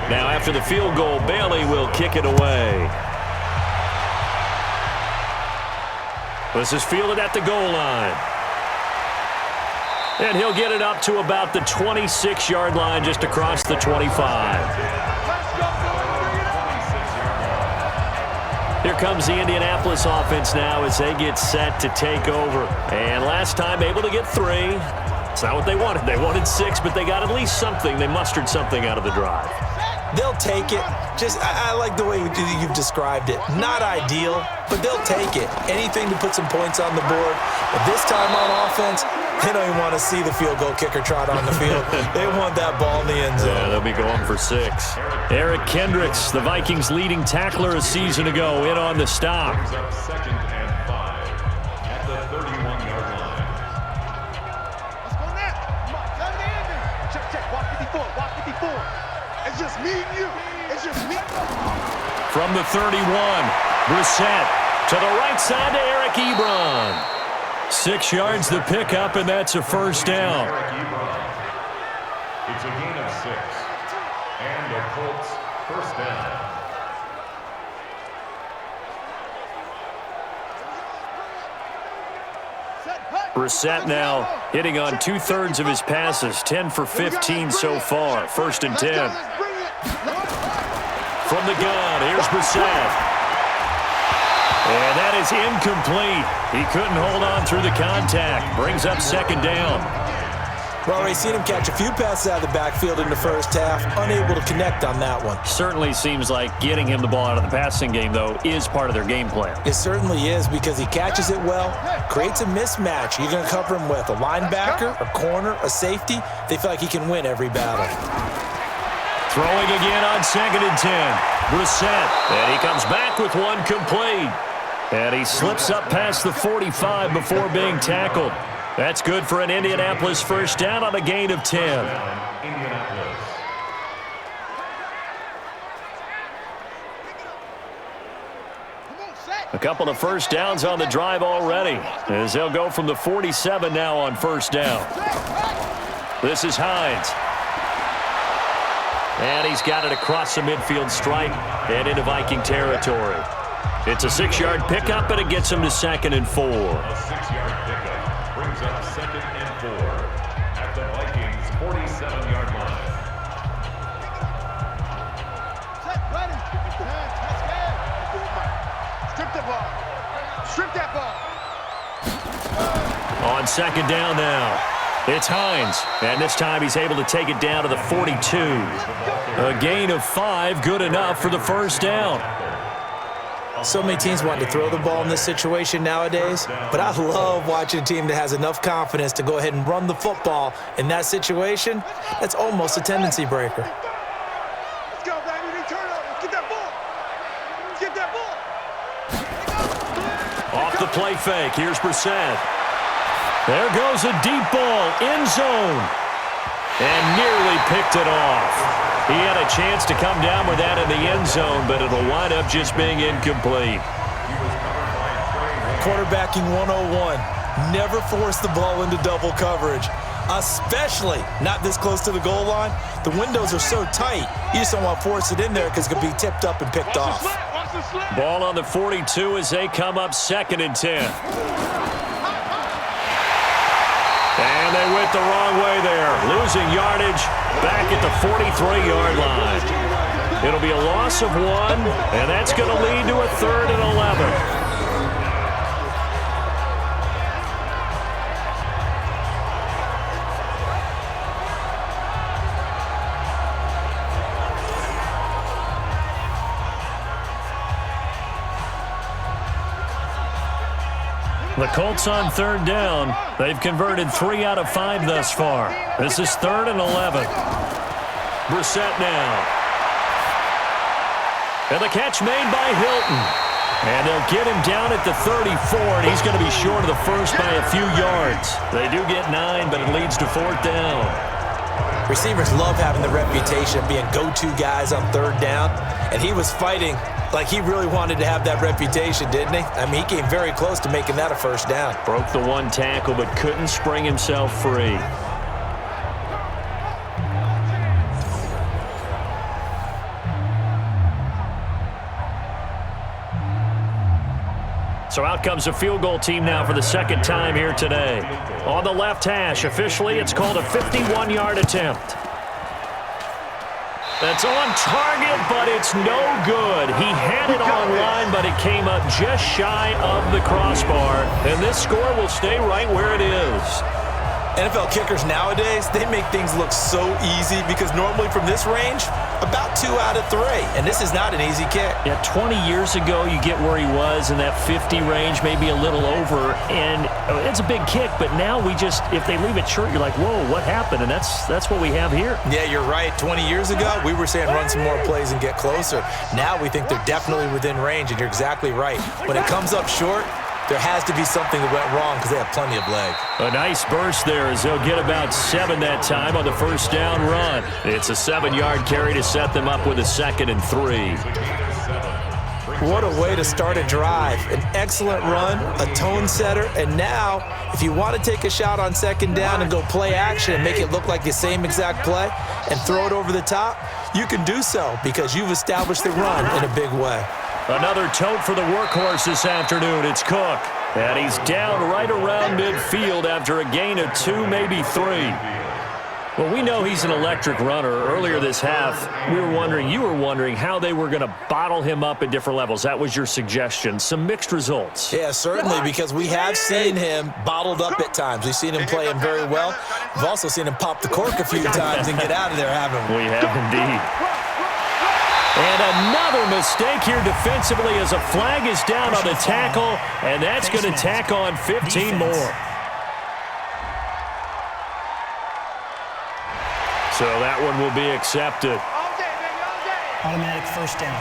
[SPEAKER 2] Now after the field goal, Bailey will kick it away. This is fielded at the goal line. And he'll get it up to about the 26-yard line, just across the 25. Here comes the Indianapolis offense now as they get set to take over. And last time able to get 3. It's not what they wanted. They wanted 6, but they got at least something. They mustered something out of the drive.
[SPEAKER 3] They'll take it. I like the way you've described it. Not ideal, but they'll take it. Anything to put some points on the board. But this time on offense, they don't even want to see the field goal kicker trot on the field. They want that ball in the end zone.
[SPEAKER 2] Yeah, they'll be going for 6. Eric Kendricks, the Vikings' leading tackler a season ago, in on the stop.
[SPEAKER 5] Brings up 2nd and 5 at the 31-yard line.
[SPEAKER 4] Let's go now. Come on, tell the ending. Check. Walk 54. Walk 54. It's just me and you. It's just me.
[SPEAKER 2] From the 31, Brissett to the right side to Eric Ebron. 6 yards the pickup, and that's a 1st down.
[SPEAKER 5] It's a gain of 6. And the Colts 1st down.
[SPEAKER 2] Brissett now hitting on 2/3 of his passes, 10 for 15 so far. 1st and 10. From the gun, here's Brissett. And that is incomplete. He couldn't hold on through the contact. Brings up 2nd down.
[SPEAKER 3] We've already seen him catch a few passes out of the backfield in the first half, unable to connect on that one.
[SPEAKER 2] Certainly seems like getting him the ball out of the passing game, though, is part of their game plan.
[SPEAKER 3] It certainly is, because he catches it well, creates a mismatch. You're going to cover him with a linebacker, a corner, a safety. They feel like he can win every battle.
[SPEAKER 2] Throwing again on 2nd and 10. Brissett, and he comes back with one complete. And he slips up past the 45 before being tackled. That's good for an Indianapolis 1st down on a gain of 10. A couple of 1st downs on the drive already, as they'll go from the 47 now on 1st down. This is Hines. And he's got it across the midfield stripe and into Viking territory. It's a 6-yard pickup, and it gets him to 2nd and 4.
[SPEAKER 5] A 6-yard pickup brings up 2nd and 4 at the Vikings' 47-yard line.
[SPEAKER 4] Set, ready. Strip the ball. Strip that ball.
[SPEAKER 2] On On second down now, it's Hines. And this time he's able to take it down to the 42. A gain of 5, good enough for the first down.
[SPEAKER 3] So many teams want to throw the ball in this situation nowadays, but I love watching a team that has enough confidence to go ahead and run the football in that situation. That's almost a tendency breaker.
[SPEAKER 4] Let's go, baby. They turn up. Let's get that ball. Let's get that ball.
[SPEAKER 2] Off the play fake, here's Brissett. There goes a deep ball, end zone, and nearly picked it off. He had a chance to come down with that in the end zone, but it'll wind up just being incomplete.
[SPEAKER 3] Quarterbacking 101. Never force the ball into double coverage, especially not this close to the goal line. The windows are so tight, you just don't want to force it in there because it could be tipped up and picked off.
[SPEAKER 2] Ball on the 42 as they come up 2nd and 10. And they went the wrong way there, losing yardage back at the 43-yard line. It'll be a loss of 1, and that's going to lead to a 3rd and 11. The Colts on 3rd down. They've converted 3 out of 5 thus far. This is 3rd and 11. Brissett now. And the catch made by Hilton. And they'll get him down at the 34, and he's going to be short of the first by a few yards. They do get 9, but it leads to 4th down.
[SPEAKER 3] Receivers love having the reputation of being go-to guys on 3rd down, and he was fighting like he really wanted to have that reputation, didn't he? I mean, he came very close to making that a first down.
[SPEAKER 2] Broke the 1 tackle, but couldn't spring himself free. So out comes a field goal team now for the 2nd time here today. On the left hash, officially, it's called a 51-yard attempt. That's on target, but it's no good. He had it on line, but it came up just shy of the crossbar. And this score will stay right where it is.
[SPEAKER 3] NFL kickers nowadays, they make things look so easy because normally from this range, about 2 out of 3. And this is not an easy kick.
[SPEAKER 2] Yeah, 20 years ago, you get where he was in that 50 range, maybe a little over. And it's a big kick, but now we just, if they leave it short, you're like, whoa, what happened? And that's what we have here.
[SPEAKER 3] Yeah, you're right. 20 years ago, we were saying run some more plays and get closer. Now we think they're definitely within range, and you're exactly right. When it comes up short, there has to be something that went wrong because they have plenty of leg.
[SPEAKER 2] A nice burst there as they'll get about 7 that time on the first down run. It's a 7-yard carry to set them up with a 2nd and 3.
[SPEAKER 3] What a way to start a drive. An excellent run, a tone setter, and now if you want to take a shot on 2nd down and go play action and make it look like the same exact play and throw it over the top, you can do so because you've established the run in a big way.
[SPEAKER 2] Another tote for the workhorse this afternoon. It's Cook. And he's down right around midfield after a gain of 2, maybe 3. Well, we know he's an electric runner. Earlier this half, you were wondering how they were going to bottle him up at different levels. That was your suggestion. Some mixed results.
[SPEAKER 3] Yeah, certainly, because we have seen him bottled up at times. We've seen him play him very well. We've also seen him pop the cork a few times and get out of there, haven't we?
[SPEAKER 2] We have indeed. And another mistake here defensively as a flag is down on the tackle, and that's going to tack on 15 more. So that one will be accepted.
[SPEAKER 6] Automatic first down.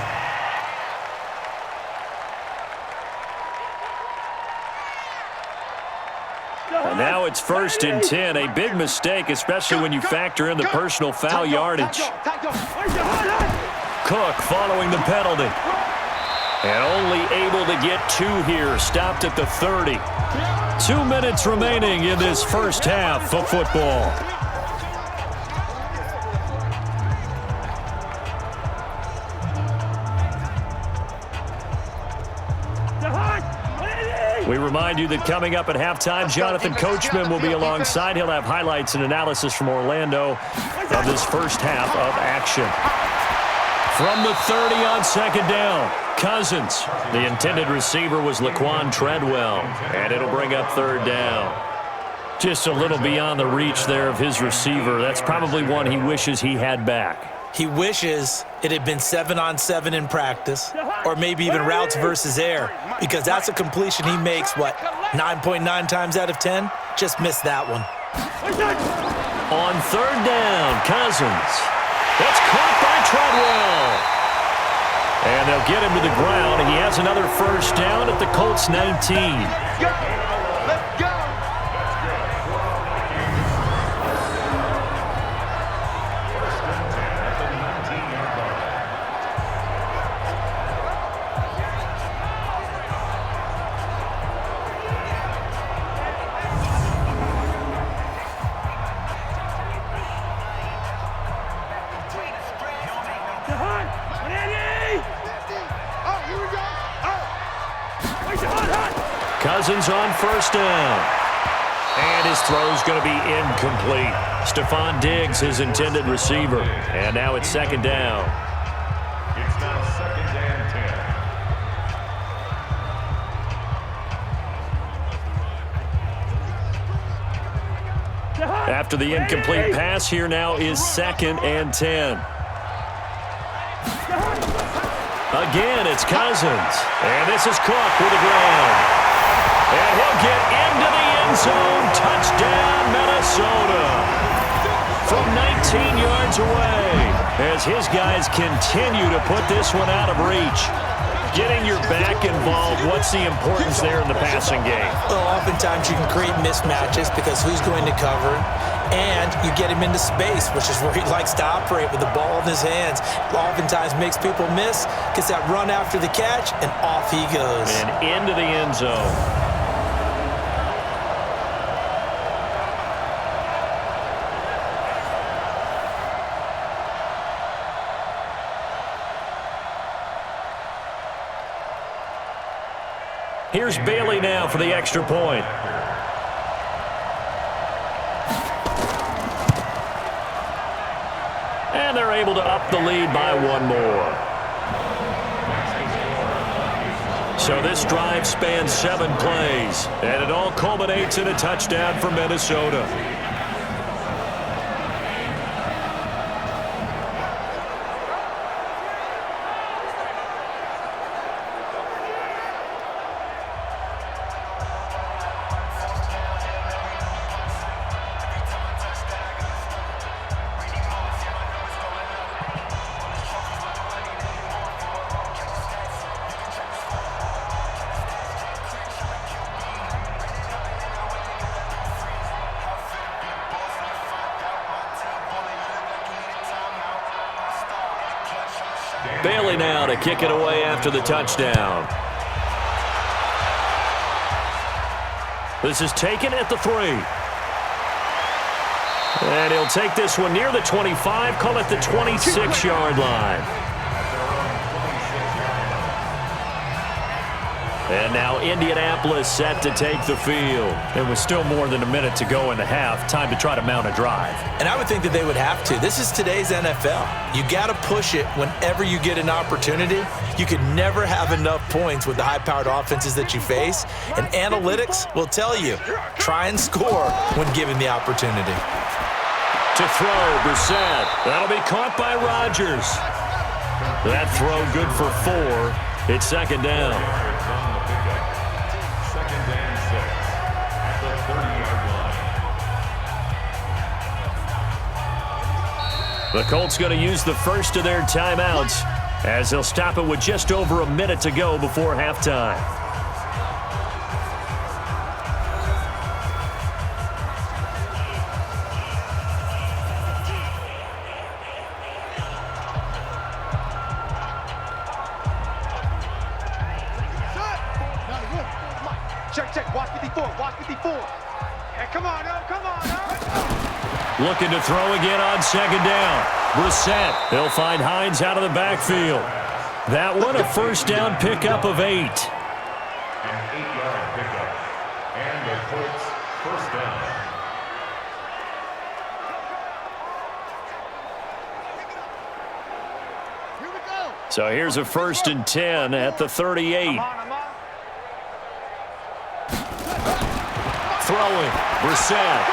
[SPEAKER 2] And now it's 1st and 10. A big mistake, especially when you factor in the personal foul yardage. Cook following the penalty. And only able to get 2 here. Stopped at the 30. 2 minutes remaining in this first half of football. We remind you that coming up at halftime, Jonathan Coachman will be alongside. He'll have highlights and analysis from Orlando of this first half of action. From the 30 on 2nd down, Cousins. The intended receiver was Laquan Treadwell, and it'll bring up 3rd down. Just a little beyond the reach there of his receiver. That's probably one he wishes he had back.
[SPEAKER 3] He wishes it had been 7-on-7 in practice, or maybe even routes versus air, because that's a completion he makes, 9.9 times out of 10? Just missed that one.
[SPEAKER 2] On third down, Cousins. That's caught by Treadwell. And they'll get him to the ground. He has another first down at the Colts 19.
[SPEAKER 4] Let's go.
[SPEAKER 2] Cousins on first down. And his throw's going to be incomplete. Stephon Diggs, his intended receiver. And now it's second down.
[SPEAKER 5] It's now second and 10.
[SPEAKER 2] After the incomplete pass, here now is second and 10. Again, it's Cousins. And this is Cook with the ground. And he'll get into the end zone. Touchdown, Minnesota. From 19 yards away, as his guys continue to put this one out of reach. Getting your back involved, what's the importance there in the passing game?
[SPEAKER 3] Well, oftentimes you can create mismatches because who's going to cover, and you get him into space, which is where he likes to operate with the ball in his hands. Oftentimes makes people miss, gets that run after the catch, and off he goes.
[SPEAKER 2] And into the end zone. Here's Bailey now for the extra point. And they're able to up the lead by one more. So this drive spans 7 plays, and it all culminates in a touchdown for Minnesota. Bailey now to kick it away after the touchdown. This is taken at the 3. And he'll take this one near the 25, call it the 26-yard line. And now Indianapolis set to take the field. There was still more than a minute to go in the half. Time to try to mount a drive.
[SPEAKER 3] And I would think that they would have to. This is today's NFL. You got to push it whenever you get an opportunity. You can never have enough points with the high-powered offenses that you face. And analytics will tell you, try and score when given the opportunity.
[SPEAKER 2] To throw, Brissett. That'll be caught by Rodgers. That throw good for 4. It's second down.
[SPEAKER 5] Second and 6 at the 30-yard line.
[SPEAKER 2] The Colts going to use the first of their timeouts as they'll stop it with just over a minute to go before halftime.
[SPEAKER 4] Check. Watch 54. Hey, come on, no.
[SPEAKER 2] Looking to throw again on second down. Brissett. He'll find Hines out of the backfield. That one a first down pickup of 8.
[SPEAKER 5] An 8-yard pickup. And the Colts first down.
[SPEAKER 4] Here we go.
[SPEAKER 2] So here's a 1st and 10 at the 38. throwing. Brissett.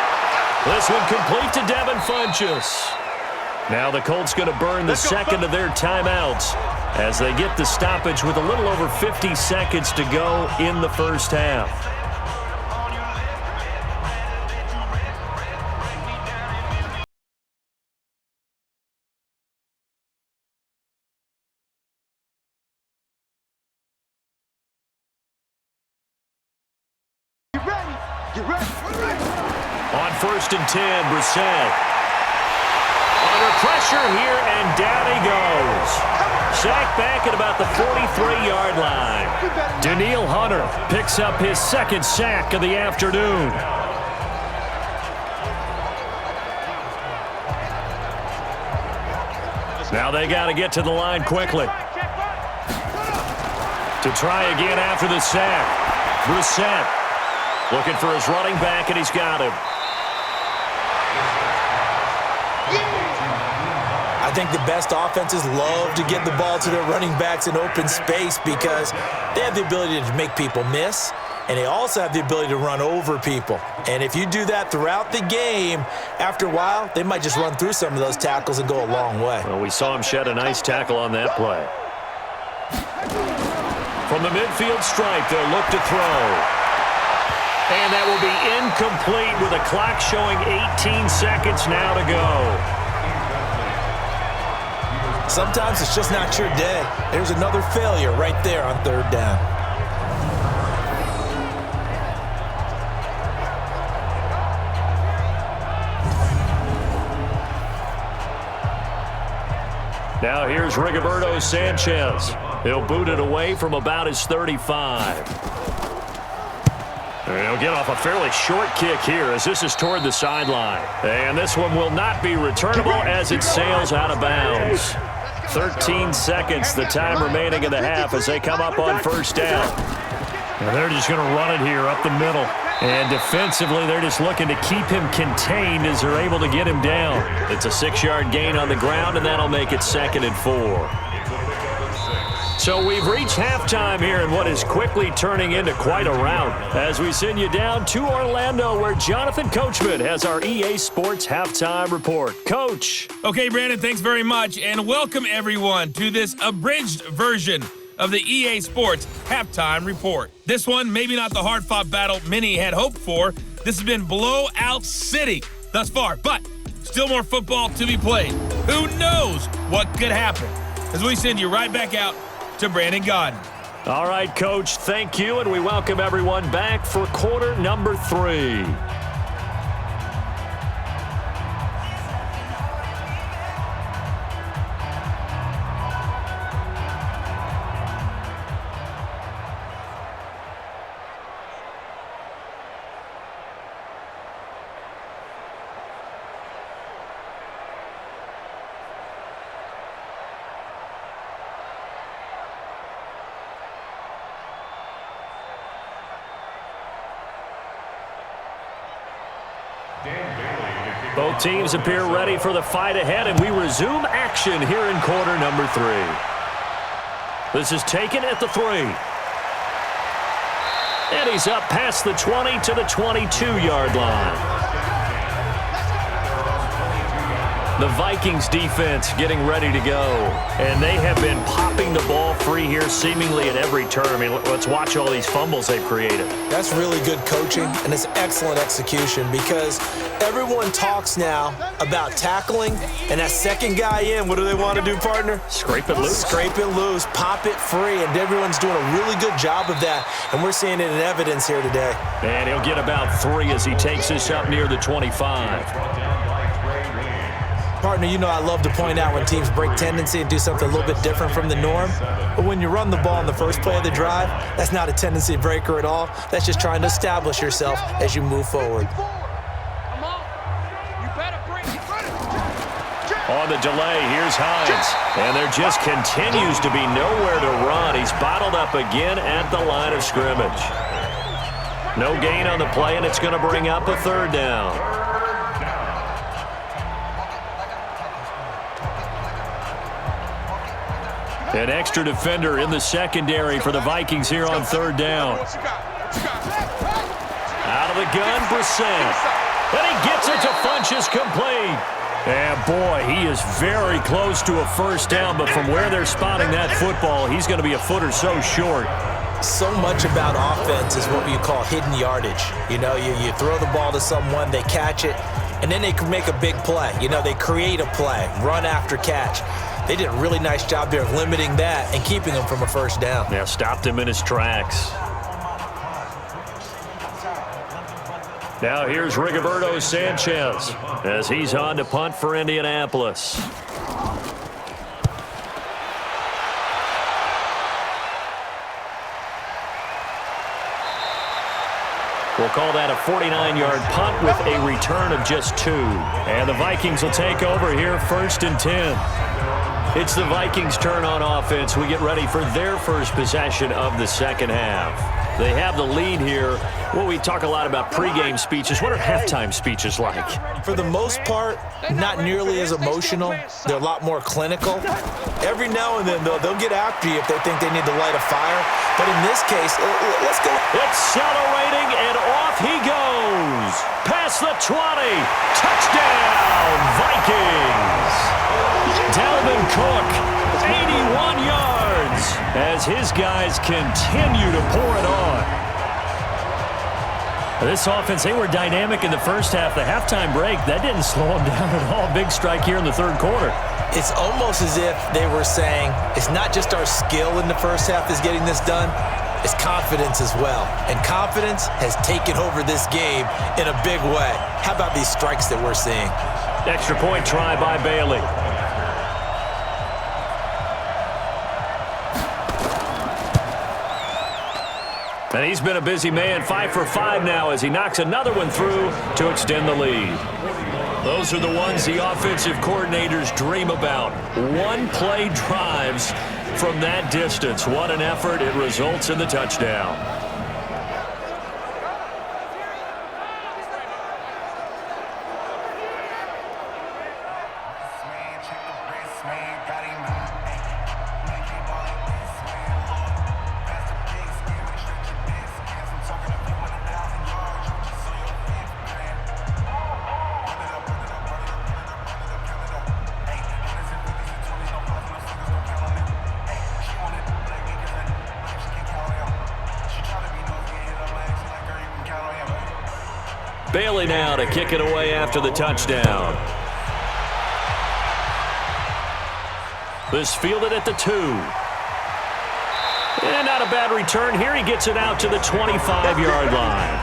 [SPEAKER 2] This one complete to Devin Funchess. Now the Colts going to burn the second of their timeouts as they get the stoppage with a little over 50 seconds to go in the first half. On 1st and 10, Brissett. Under pressure here, and down he goes. Sacked back at about the 43-yard line. Danielle Hunter picks up his second sack of the afternoon. Now they got to get to the line quickly. To try again after the sack. Brissett looking for his running back, and he's got him.
[SPEAKER 3] I think the best offenses love to get the ball to their running backs in open space because they have the ability to make people miss, and they also have the ability to run over people. And if you do that throughout the game, after a while, they might just run through some of those tackles and go a long way.
[SPEAKER 2] Well, we saw him shed a nice tackle on that play. From the midfield stripe, they'll look to throw. And that will be incomplete with a clock showing 18 seconds now to go.
[SPEAKER 3] Sometimes it's just not your day. There's another failure right there on 3rd down.
[SPEAKER 2] Now here's Rigoberto Sanchez. He'll boot it away from about his 35. He'll get off a fairly short kick here as this is toward the sideline. And this one will not be returnable as it sails out of bounds. 13 seconds, the time remaining in the half as they come up on 1st down. And they're just going to run it here up the middle. And defensively, they're just looking to keep him contained as they're able to get him down. It's a 6-yard gain on the ground, and that'll make it 2nd and 4. So we've reached halftime here in what is quickly turning into quite a rout as we send you down to Orlando where Jonathan Coachman has our EA Sports Halftime Report. Coach.
[SPEAKER 1] Okay, Brandon, thanks very much, and welcome everyone to this abridged version of the EA Sports Halftime Report. This one, maybe not the hard-fought battle many had hoped for. This has been blowout city thus far, but still more football to be played. Who knows what could happen as we send you right back out to Brandon Gaudin.
[SPEAKER 2] All right, Coach, thank you, and we welcome everyone back for quarter number 3. Both teams appear ready for the fight ahead, and we resume action here in quarter number 3. This is taken at the 3. And he's up past the 20 to the 22-yard line. The Vikings defense getting ready to go. And they have been popping the ball free here seemingly at every turn. I mean, let's watch all these fumbles they've created.
[SPEAKER 3] That's really good coaching, and it's excellent execution because everyone talks now about tackling, and that second guy in, what do they want to do, partner?
[SPEAKER 2] Scrape it loose.
[SPEAKER 3] Scrape it loose, pop it free, and everyone's doing a really good job of that, and we're seeing it in evidence here today.
[SPEAKER 2] And he'll get about 3 as he takes this up near the 25.
[SPEAKER 3] Partner, you know I love to point out when teams break tendency and do something a little bit different from the norm. But when you run the ball in the first play of the drive, that's not a tendency breaker at all. That's just trying to establish yourself as you move forward.
[SPEAKER 2] On the delay, here's Hines. And there just continues to be nowhere to run. He's bottled up again at the line of scrimmage. No gain on the play, and it's going to bring up a 3rd down. An extra defender in the secondary for the Vikings here on 3rd down. Out of the the gun, Brissett. And he gets it to Funchess complete. And boy, he is very close to a first down, but from where they're spotting that football, he's going to be a foot or so short.
[SPEAKER 3] So much about offense is what you call hidden yardage. You know, you throw the ball to someone, they catch it, and then they can make a big play. You know, they create a play, run after catch. They did a really nice job there of limiting that and keeping him from a first down.
[SPEAKER 2] Yeah, stopped him in his tracks. Now here's Rigoberto Sanchez as he's on to punt for Indianapolis. We'll call that a 49-yard punt with a return of just 2. And the Vikings will take over here, 1st and 10. It's the Vikings' turn on offense. We get ready for their first possession of the second half. They have the lead here. Well, we talk a lot about pregame speeches. What are halftime speeches like?
[SPEAKER 3] For the most part, not nearly as emotional. They're a lot more clinical. Every now and then, they'll get after you if they think they need to light a fire. But in this case, let's go.
[SPEAKER 2] Accelerating, and off he goes. Past the 20. Touchdown, Vikings. Dalvin Cook, 81 yards, as his guys continue to pour it on. This offense, they were dynamic in the first half. The halftime break, that didn't slow them down at all. Big strike here in the third quarter.
[SPEAKER 3] It's almost as if they were saying, it's not just our skill in the first half that's getting this done, it's confidence as well. And confidence has taken over this game in a big way. How about these strikes that we're seeing?
[SPEAKER 2] Extra point try by Bailey. And he's been a busy man, 5 for 5 now as he knocks another one through to extend the lead. Those are the ones the offensive coordinators dream about. One-play drives from that distance. What an effort. It results in the touchdown. Bailey now to kick it away after the touchdown. This fielded at the 2. And not a bad return here. He gets it out to the 25-yard line.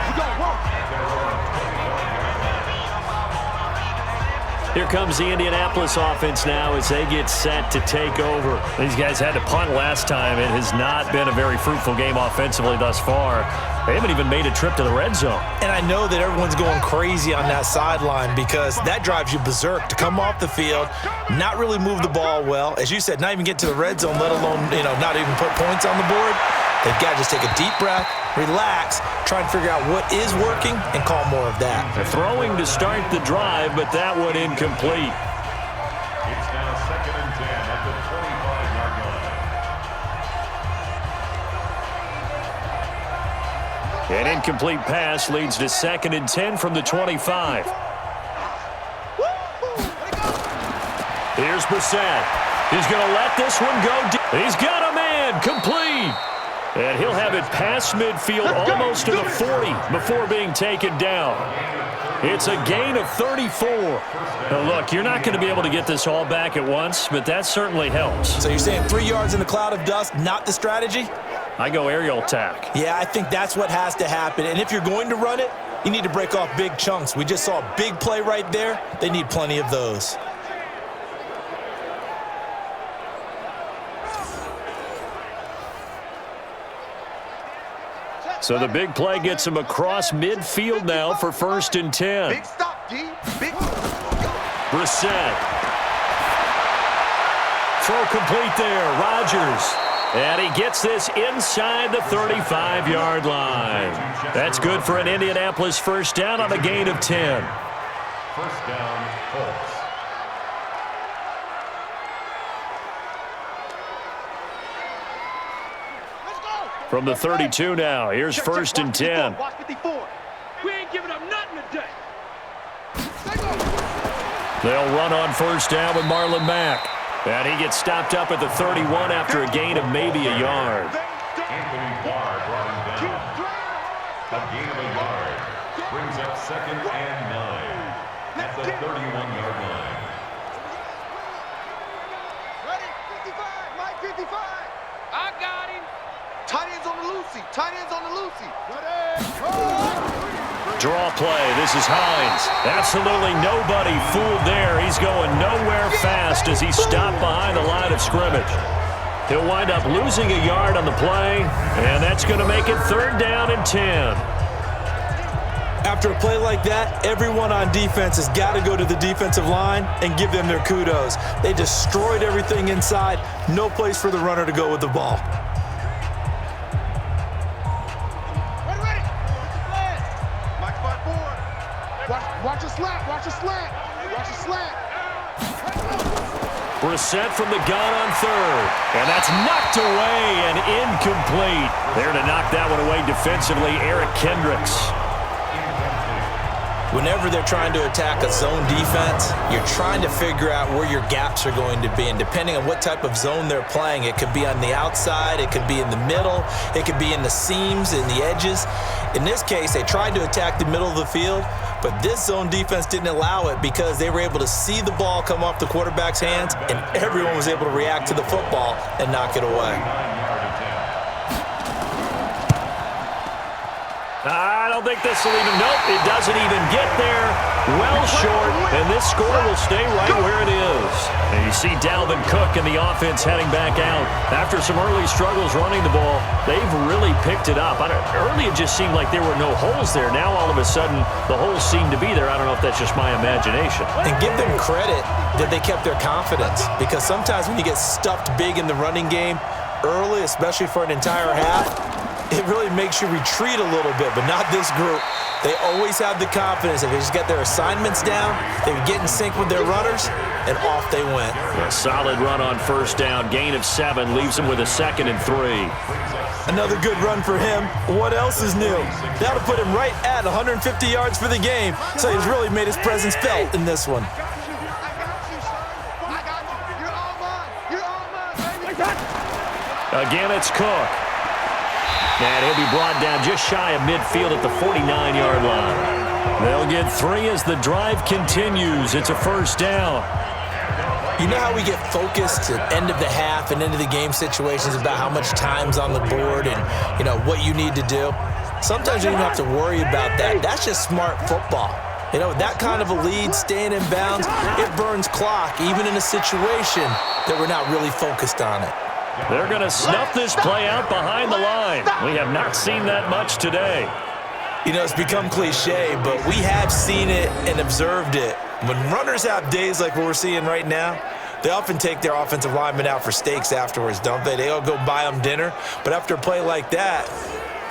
[SPEAKER 2] Here comes the Indianapolis offense now as they get set to take over. These guys had to punt last time. It has not been a very fruitful game offensively thus far. They haven't even made a trip to the red zone. And I know that everyone's going crazy on that sideline because that drives you berserk to come off the field, not really move the ball well. As you said, not even get to the red zone, let alone, not even put points on the board. They've got to just take a deep breath, relax, try and figure out what is working, and call more of that. They're throwing to start the drive, but that one incomplete.
[SPEAKER 5] It's now 2nd and 10 at the 25-yard line.
[SPEAKER 2] An incomplete pass leads to 2nd and 10 from the 25. Here's Brissett. He's going to let this one go deep. He's got a man complete. And he'll have it past midfield almost to the 40 before being taken down. It's a gain of 34. Now look, you're not going to be able to get this all back at once, but that certainly helps.
[SPEAKER 3] So you're saying 3 yards in a cloud of dust, not the strategy?
[SPEAKER 2] I go aerial attack.
[SPEAKER 3] Yeah, I think that's what has to happen. And if you're going to run it, you need to break off big chunks. We just saw a big play right there. They need plenty of those.
[SPEAKER 2] So the big play gets him across midfield now for 1st and 10.
[SPEAKER 4] Big stop, D. Big.
[SPEAKER 2] Brissett. Throw complete there. Rodgers. And he gets this inside the 35-yard line. That's good for an Indianapolis first down on a gain of 10.
[SPEAKER 5] First down, Colts.
[SPEAKER 2] From the 32 now, here's 1st and 10.
[SPEAKER 4] We ain't giving up nothing today.
[SPEAKER 2] They'll run on first down with Marlon Mack. And he gets stopped up at the 31 after a gain of maybe a yard.
[SPEAKER 5] Anthony Barr brought him down. A gain of a yard brings up 2nd and 9 at the 31-yard line.
[SPEAKER 4] Ready? 55, Mike 55. I got him. Tight ends on the loosey. Tight ends on the loosey.
[SPEAKER 2] Draw play. This is Hines. Absolutely nobody fooled there. He's going nowhere fast as he's stopped behind the line of scrimmage. He'll wind up losing a yard on the play, and that's going to make it 3rd down and 10.
[SPEAKER 3] After a play like that, everyone on defense has got to go to the defensive line and give them their kudos. They destroyed everything inside. No place for the runner to go with the ball.
[SPEAKER 4] Watch a slant. Watch a slant. Watch a slant.
[SPEAKER 2] Brissett from the gun on 3rd. And that's knocked away and incomplete. There to knock that one away defensively, Eric Kendricks.
[SPEAKER 3] Whenever they're trying to attack a zone defense, you're trying to figure out where your gaps are going to be. And depending on what type of zone they're playing, it could be on the outside, it could be in the middle, it could be in the seams, in the edges. In this case, they tried to attack the middle of the field, but this zone defense didn't allow it because they were able to see the ball come off the quarterback's hands, and everyone was able to react to the football and knock it away.
[SPEAKER 2] I don't think this will even, nope, it doesn't even get there. Well short, and this score will stay right where it is. And you see Dalvin Cook and the offense heading back out. After some early struggles running the ball, they've really picked it up. Early it just seemed like there were no holes there. Now all of a sudden, the holes seem to be there. I don't know if that's just my imagination.
[SPEAKER 3] And give them credit that they kept their confidence, because sometimes when you get stuffed big in the running game early, especially for an entire half, it really makes you retreat a little bit, but not this group. They always have the confidence. If they just get their assignments down, they get in sync with their runners, and off they went.
[SPEAKER 2] A solid run on first down. Gain of 7 leaves them with a 2nd and 3.
[SPEAKER 3] Another good run for him. What else is new? That'll put him right at 150 yards for the game, so he's really made his presence felt in this one.
[SPEAKER 2] Again, it's Cook. And he'll be brought down just shy of midfield at the 49-yard line. They'll get 3 as the drive continues. It's a first down.
[SPEAKER 3] You know how we get focused at end of the half and into the game situations about how much time's on the board and, you know, what you need to do? Sometimes you don't have to worry about that. That's just smart football. You know, that kind of a lead, staying in bounds, it burns clock, even in a situation that we're not really focused on it.
[SPEAKER 2] They're going to snuff this play out behind the line. We have not seen that much today.
[SPEAKER 3] You know, it's become cliche, but we have seen it and observed it. When runners have days like what we're seeing right now, they often take their offensive linemen out for steaks afterwards, don't they? They all go buy them dinner. But after a play like that,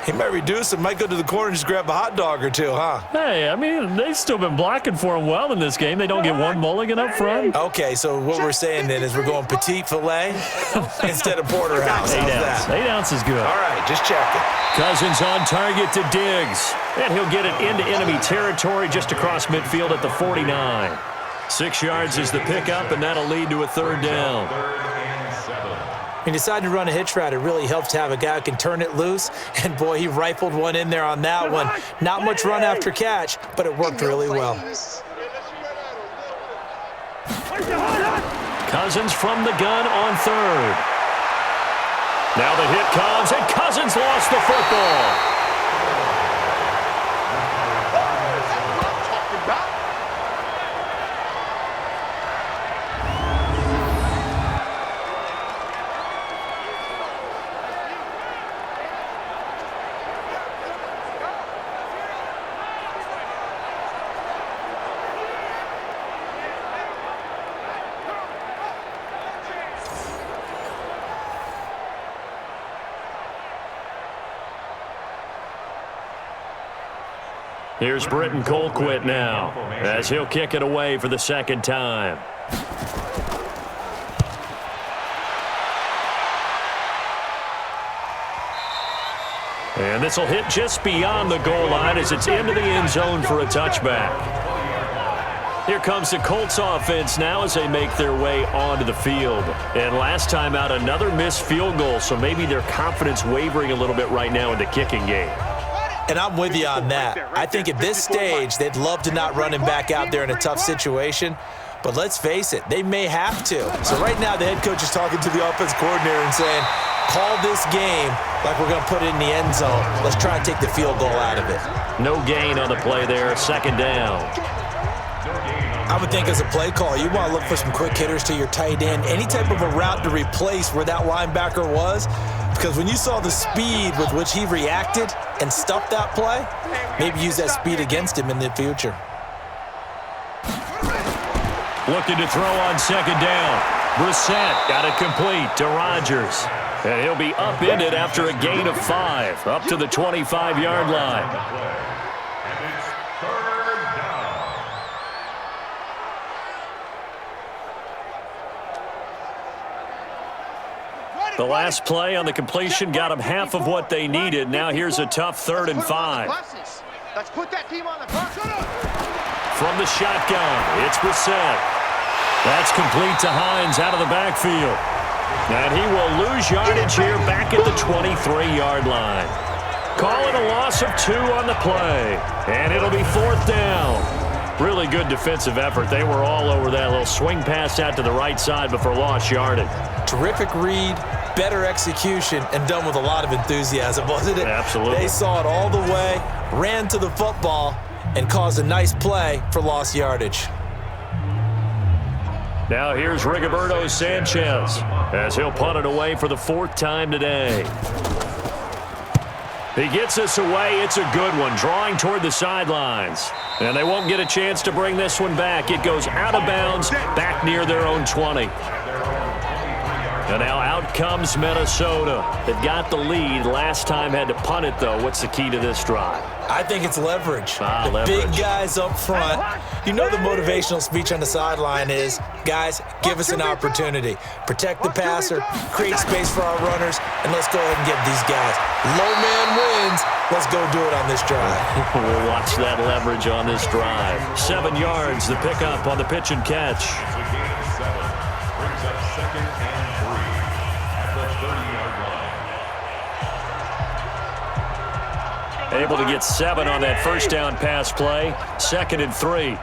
[SPEAKER 3] he might reduce it, might go to the corner and just grab a hot dog or two, huh?
[SPEAKER 2] Hey, I mean, they've still been blocking for him well in this game. They don't get one mulligan up front.
[SPEAKER 3] Okay, so what we're saying then is we're going petite filet instead of porterhouse. How's that?
[SPEAKER 2] 8 ounce is good.
[SPEAKER 3] All right, just checking.
[SPEAKER 2] Cousins on target to Diggs. And he'll get it into enemy territory just across midfield at the 49. 6 yards is the pickup, and that'll lead to a 3rd down.
[SPEAKER 3] He decided to run a hitch route. It really helps to have a guy who can turn it loose. And, boy, he rifled one in there on that one. Not much run after catch, but it worked really well.
[SPEAKER 2] Cousins from the gun on 3rd. Now the hit comes, and Cousins lost the football. Here's Britton Colquitt now, as he'll kick it away for the 2nd time. And And this will hit just beyond the goal line as it's into the end zone for a touchback. Here comes the Colts offense now as they make their way onto the field. And last time out, another missed field goal, so maybe their confidence wavering a little bit right now in the kicking game.
[SPEAKER 3] And I'm with you on that. I think at this stage, they'd love to not run him back out there in a tough situation. But let's face it, they may have to. So right now, the head coach is talking to the offense coordinator and saying, call this game like we're going to put it in the end zone. Let's try and take the field goal out of it.
[SPEAKER 2] No gain on the play there, second down.
[SPEAKER 3] I would think as a play call, you want to look for some quick hitters to your tight end, any type of a route to replace where that linebacker was, because when you saw the speed with which he reacted and stuffed that play, maybe use that speed against him in the future.
[SPEAKER 2] Looking to throw on second down. Brissett got it complete to Rodgers. And he'll be upended after a gain of 5, up to the 25-yard line.
[SPEAKER 5] And it's third down.
[SPEAKER 2] The last play on the completion got them half of what they needed. Now here's a tough 3rd and 5.
[SPEAKER 4] Let's put that team on the bus.
[SPEAKER 2] From the shotgun, it's Brissett. That's complete to Hines out of the backfield. And he will lose yardage here back at the 23-yard line. Call it a loss of 2 on the play. And it'll be 4th down. Really good defensive effort. They were all over that little swing pass out to the right side before lost yardage.
[SPEAKER 3] Terrific read, better execution, and done with a lot of enthusiasm, wasn't it?
[SPEAKER 2] Absolutely.
[SPEAKER 3] They saw it all the way, ran to the football, and caused a nice play for lost yardage.
[SPEAKER 2] Now here's Rigoberto Sanchez as he'll punt it away for the 4th time today. He gets this away. It's a good one, drawing toward the sidelines. And they won't get a chance to bring this one back. It goes out of bounds, back near their own 20. And now out comes Minnesota. They've got the lead. Last time had to punt it, though. What's the key to this drive?
[SPEAKER 3] I think it's leverage.
[SPEAKER 2] Leverage.
[SPEAKER 3] Big guys up front. You know the motivational speech on the sideline is, guys, give us an opportunity. Protect the passer, create space for our runners, and let's go ahead and get these guys. Low man wins. Let's go do it on this drive.
[SPEAKER 2] We'll watch that leverage on this drive. 7 yards, the pickup on the pitch and catch.
[SPEAKER 5] It's a gain of 7. Brings up 2nd and 3 at the 30-yard line.
[SPEAKER 2] Able to get 7 on that first down pass play. 2nd and 3.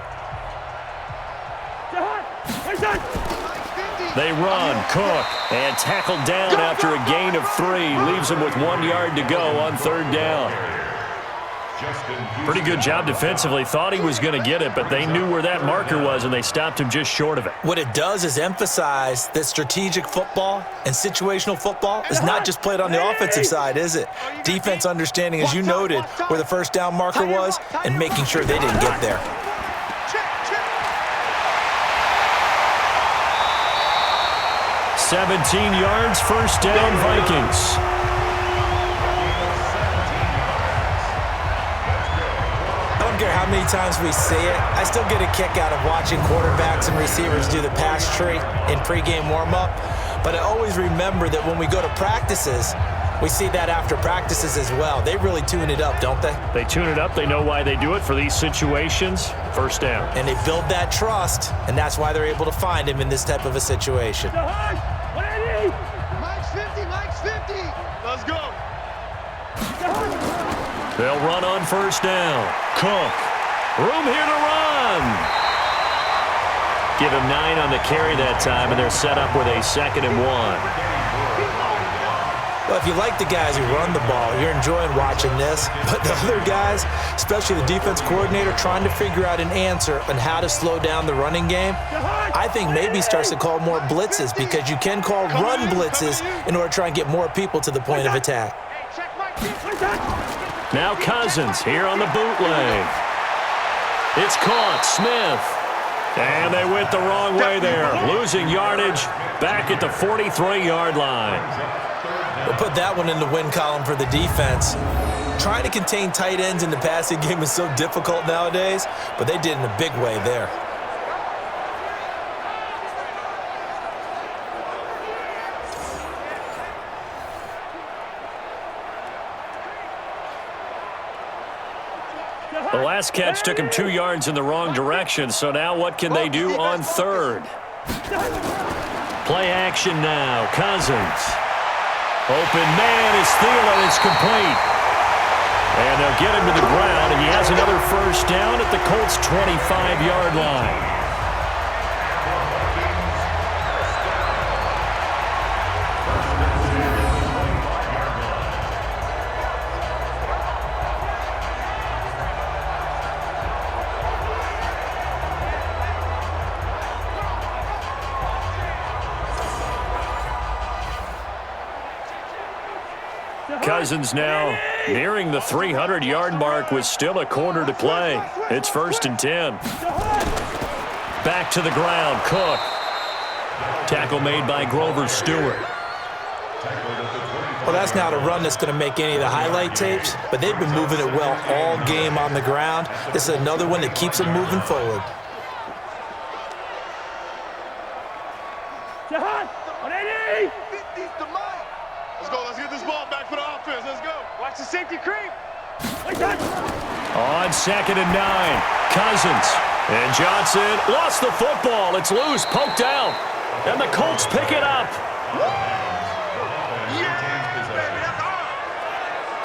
[SPEAKER 2] They run, Cook, and tackled down after a gain of 3. Leaves him with 1 yard to go on 3rd down. Pretty good job defensively. Thought he was going to get it, but they knew where that marker was, and they stopped him just short of it.
[SPEAKER 3] What it does is emphasize that strategic football and situational football is not just played on the offensive side, is it? Defense understanding, as you noted, where the first down marker was and making sure they didn't get there.
[SPEAKER 2] 17 yards, first down, Vikings.
[SPEAKER 3] I don't care how many times we see it. I still get a kick out of watching quarterbacks and receivers do the pass tree in pregame warm-up. But I always remember that when we go to practices, we see that after practices as well. They really tune it up, don't they?
[SPEAKER 2] They tune it up. They know why they do it for these situations. First down.
[SPEAKER 3] And they build that trust, and that's why they're able to find him in this type of a situation.
[SPEAKER 4] Mike's 50, Mike's 50. Let's go.
[SPEAKER 2] They'll run on first down. Cook. Room here to run. Give him 9 on the carry that time, and they're set up with a 2nd and 1.
[SPEAKER 3] Well, if you like the guys who run the ball, you're enjoying watching this. But the other guys, especially the defense coordinator, trying to figure out an answer on how to slow down the running game, I think maybe starts to call more blitzes, because you can call run blitzes in order to try and get more people to the point of attack.
[SPEAKER 2] Now Cousins here on the bootleg. It's caught. Smith. And they went the wrong way there. Losing yardage back at the 43-yard line.
[SPEAKER 3] We'll put that one in the win column for the defense. Trying to contain tight ends in the passing game is so difficult nowadays, but they did in a big way there.
[SPEAKER 2] The last catch took him 2 yards in the wrong direction, so now what can they do on third? Play action now. Cousins. Open man is Thielen. It's complete. And they'll get him to the ground, and he has another first down at the Colts' 25-yard line. Cousins now nearing the 300-yard mark with still a quarter to play. It's 1st and 10. Back to the ground, Cook. Tackle made by Grover Stewart.
[SPEAKER 3] Well, that's not a run that's going to make any of the highlight tapes, but they've been moving it well all game on the ground. This is another one that keeps them moving forward.
[SPEAKER 7] Let's get this ball back for the offense. Let's go.
[SPEAKER 4] Watch the safety creep.
[SPEAKER 2] On 2nd and 9, Cousins. And Johnson lost the football. It's loose, poked out. And the Colts pick it up.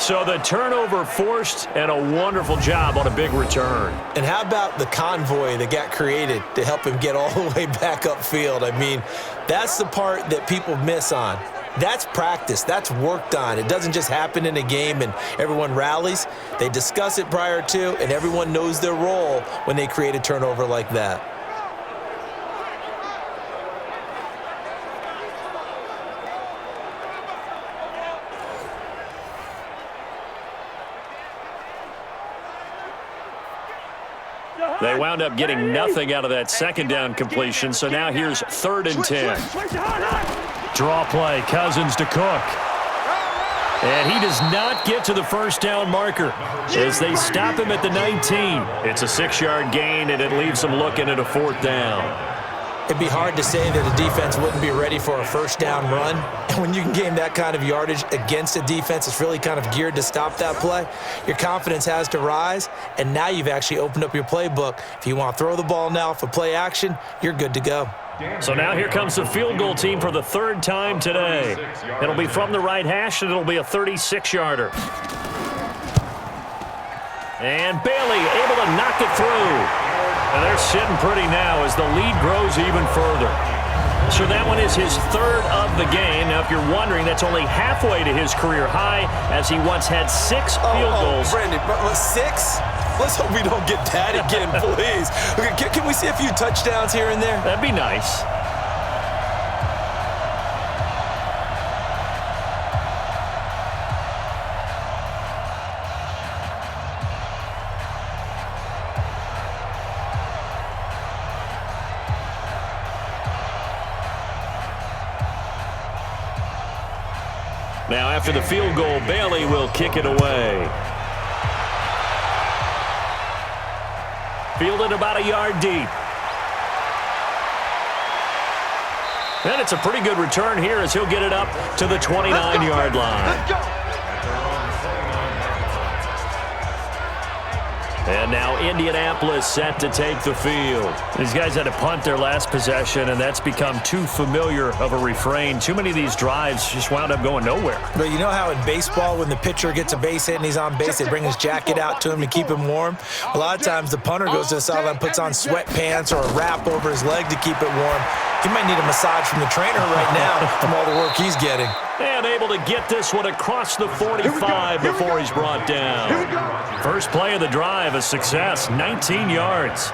[SPEAKER 2] So the turnover forced, and a wonderful job on a big return.
[SPEAKER 3] And how about the convoy that got created to help him get all the way back upfield? I mean, that's the part that people miss on. That's practice. That's worked on. It doesn't just happen in a game and everyone rallies. They discuss it prior to, and everyone knows their role when they create a turnover like that.
[SPEAKER 2] They wound up getting nothing out of that 2nd down completion, so now here's 3rd and 10. Draw play, Cousins to Cook. And he does not get to the first down marker as they stop him at the 19. It's a 6-yard gain, and it leaves them looking at a 4th down.
[SPEAKER 3] It'd be hard to say that a defense wouldn't be ready for a first down run. And when you can gain that kind of yardage against a defense that's really kind of geared to stop that play, your confidence has to rise, and now you've actually opened up your playbook. If you want to throw the ball now for play action, you're good to go.
[SPEAKER 2] So now here comes the field goal team for the 3rd time today. It'll be from the right hash, and it'll be a 36-yarder. And Bailey able to knock it through. And they're sitting pretty now as the lead grows even further. So that one is his 3rd of the game. Now, if you're wondering, that's only halfway to his career high, as he once had 6 field goals.
[SPEAKER 3] Brandon, 6? Let's hope we don't get that again, please. Okay, can we see a few touchdowns here and there?
[SPEAKER 2] That'd be nice. Now, after the field goal, Bailey will kick it away. Fielded about a yard deep. And it's a pretty good return here as he'll get it up to the 29-yard line.
[SPEAKER 4] Let's go.
[SPEAKER 2] And now Indianapolis set to take the field. These guys had to punt their last possession, and that's become too familiar of a refrain. Too many of these drives just wound up going nowhere.
[SPEAKER 3] But you know how in baseball, when the pitcher gets a base hit and he's on base, they bring his jacket out to him to keep him warm? A lot of times the punter goes to the sideline, puts on sweatpants or a wrap over his leg to keep it warm. He might need a massage from the trainer right now from all the work he's getting.
[SPEAKER 2] And able to get this one across the 45 before he's brought down. First play of the drive, a success, 19 yards.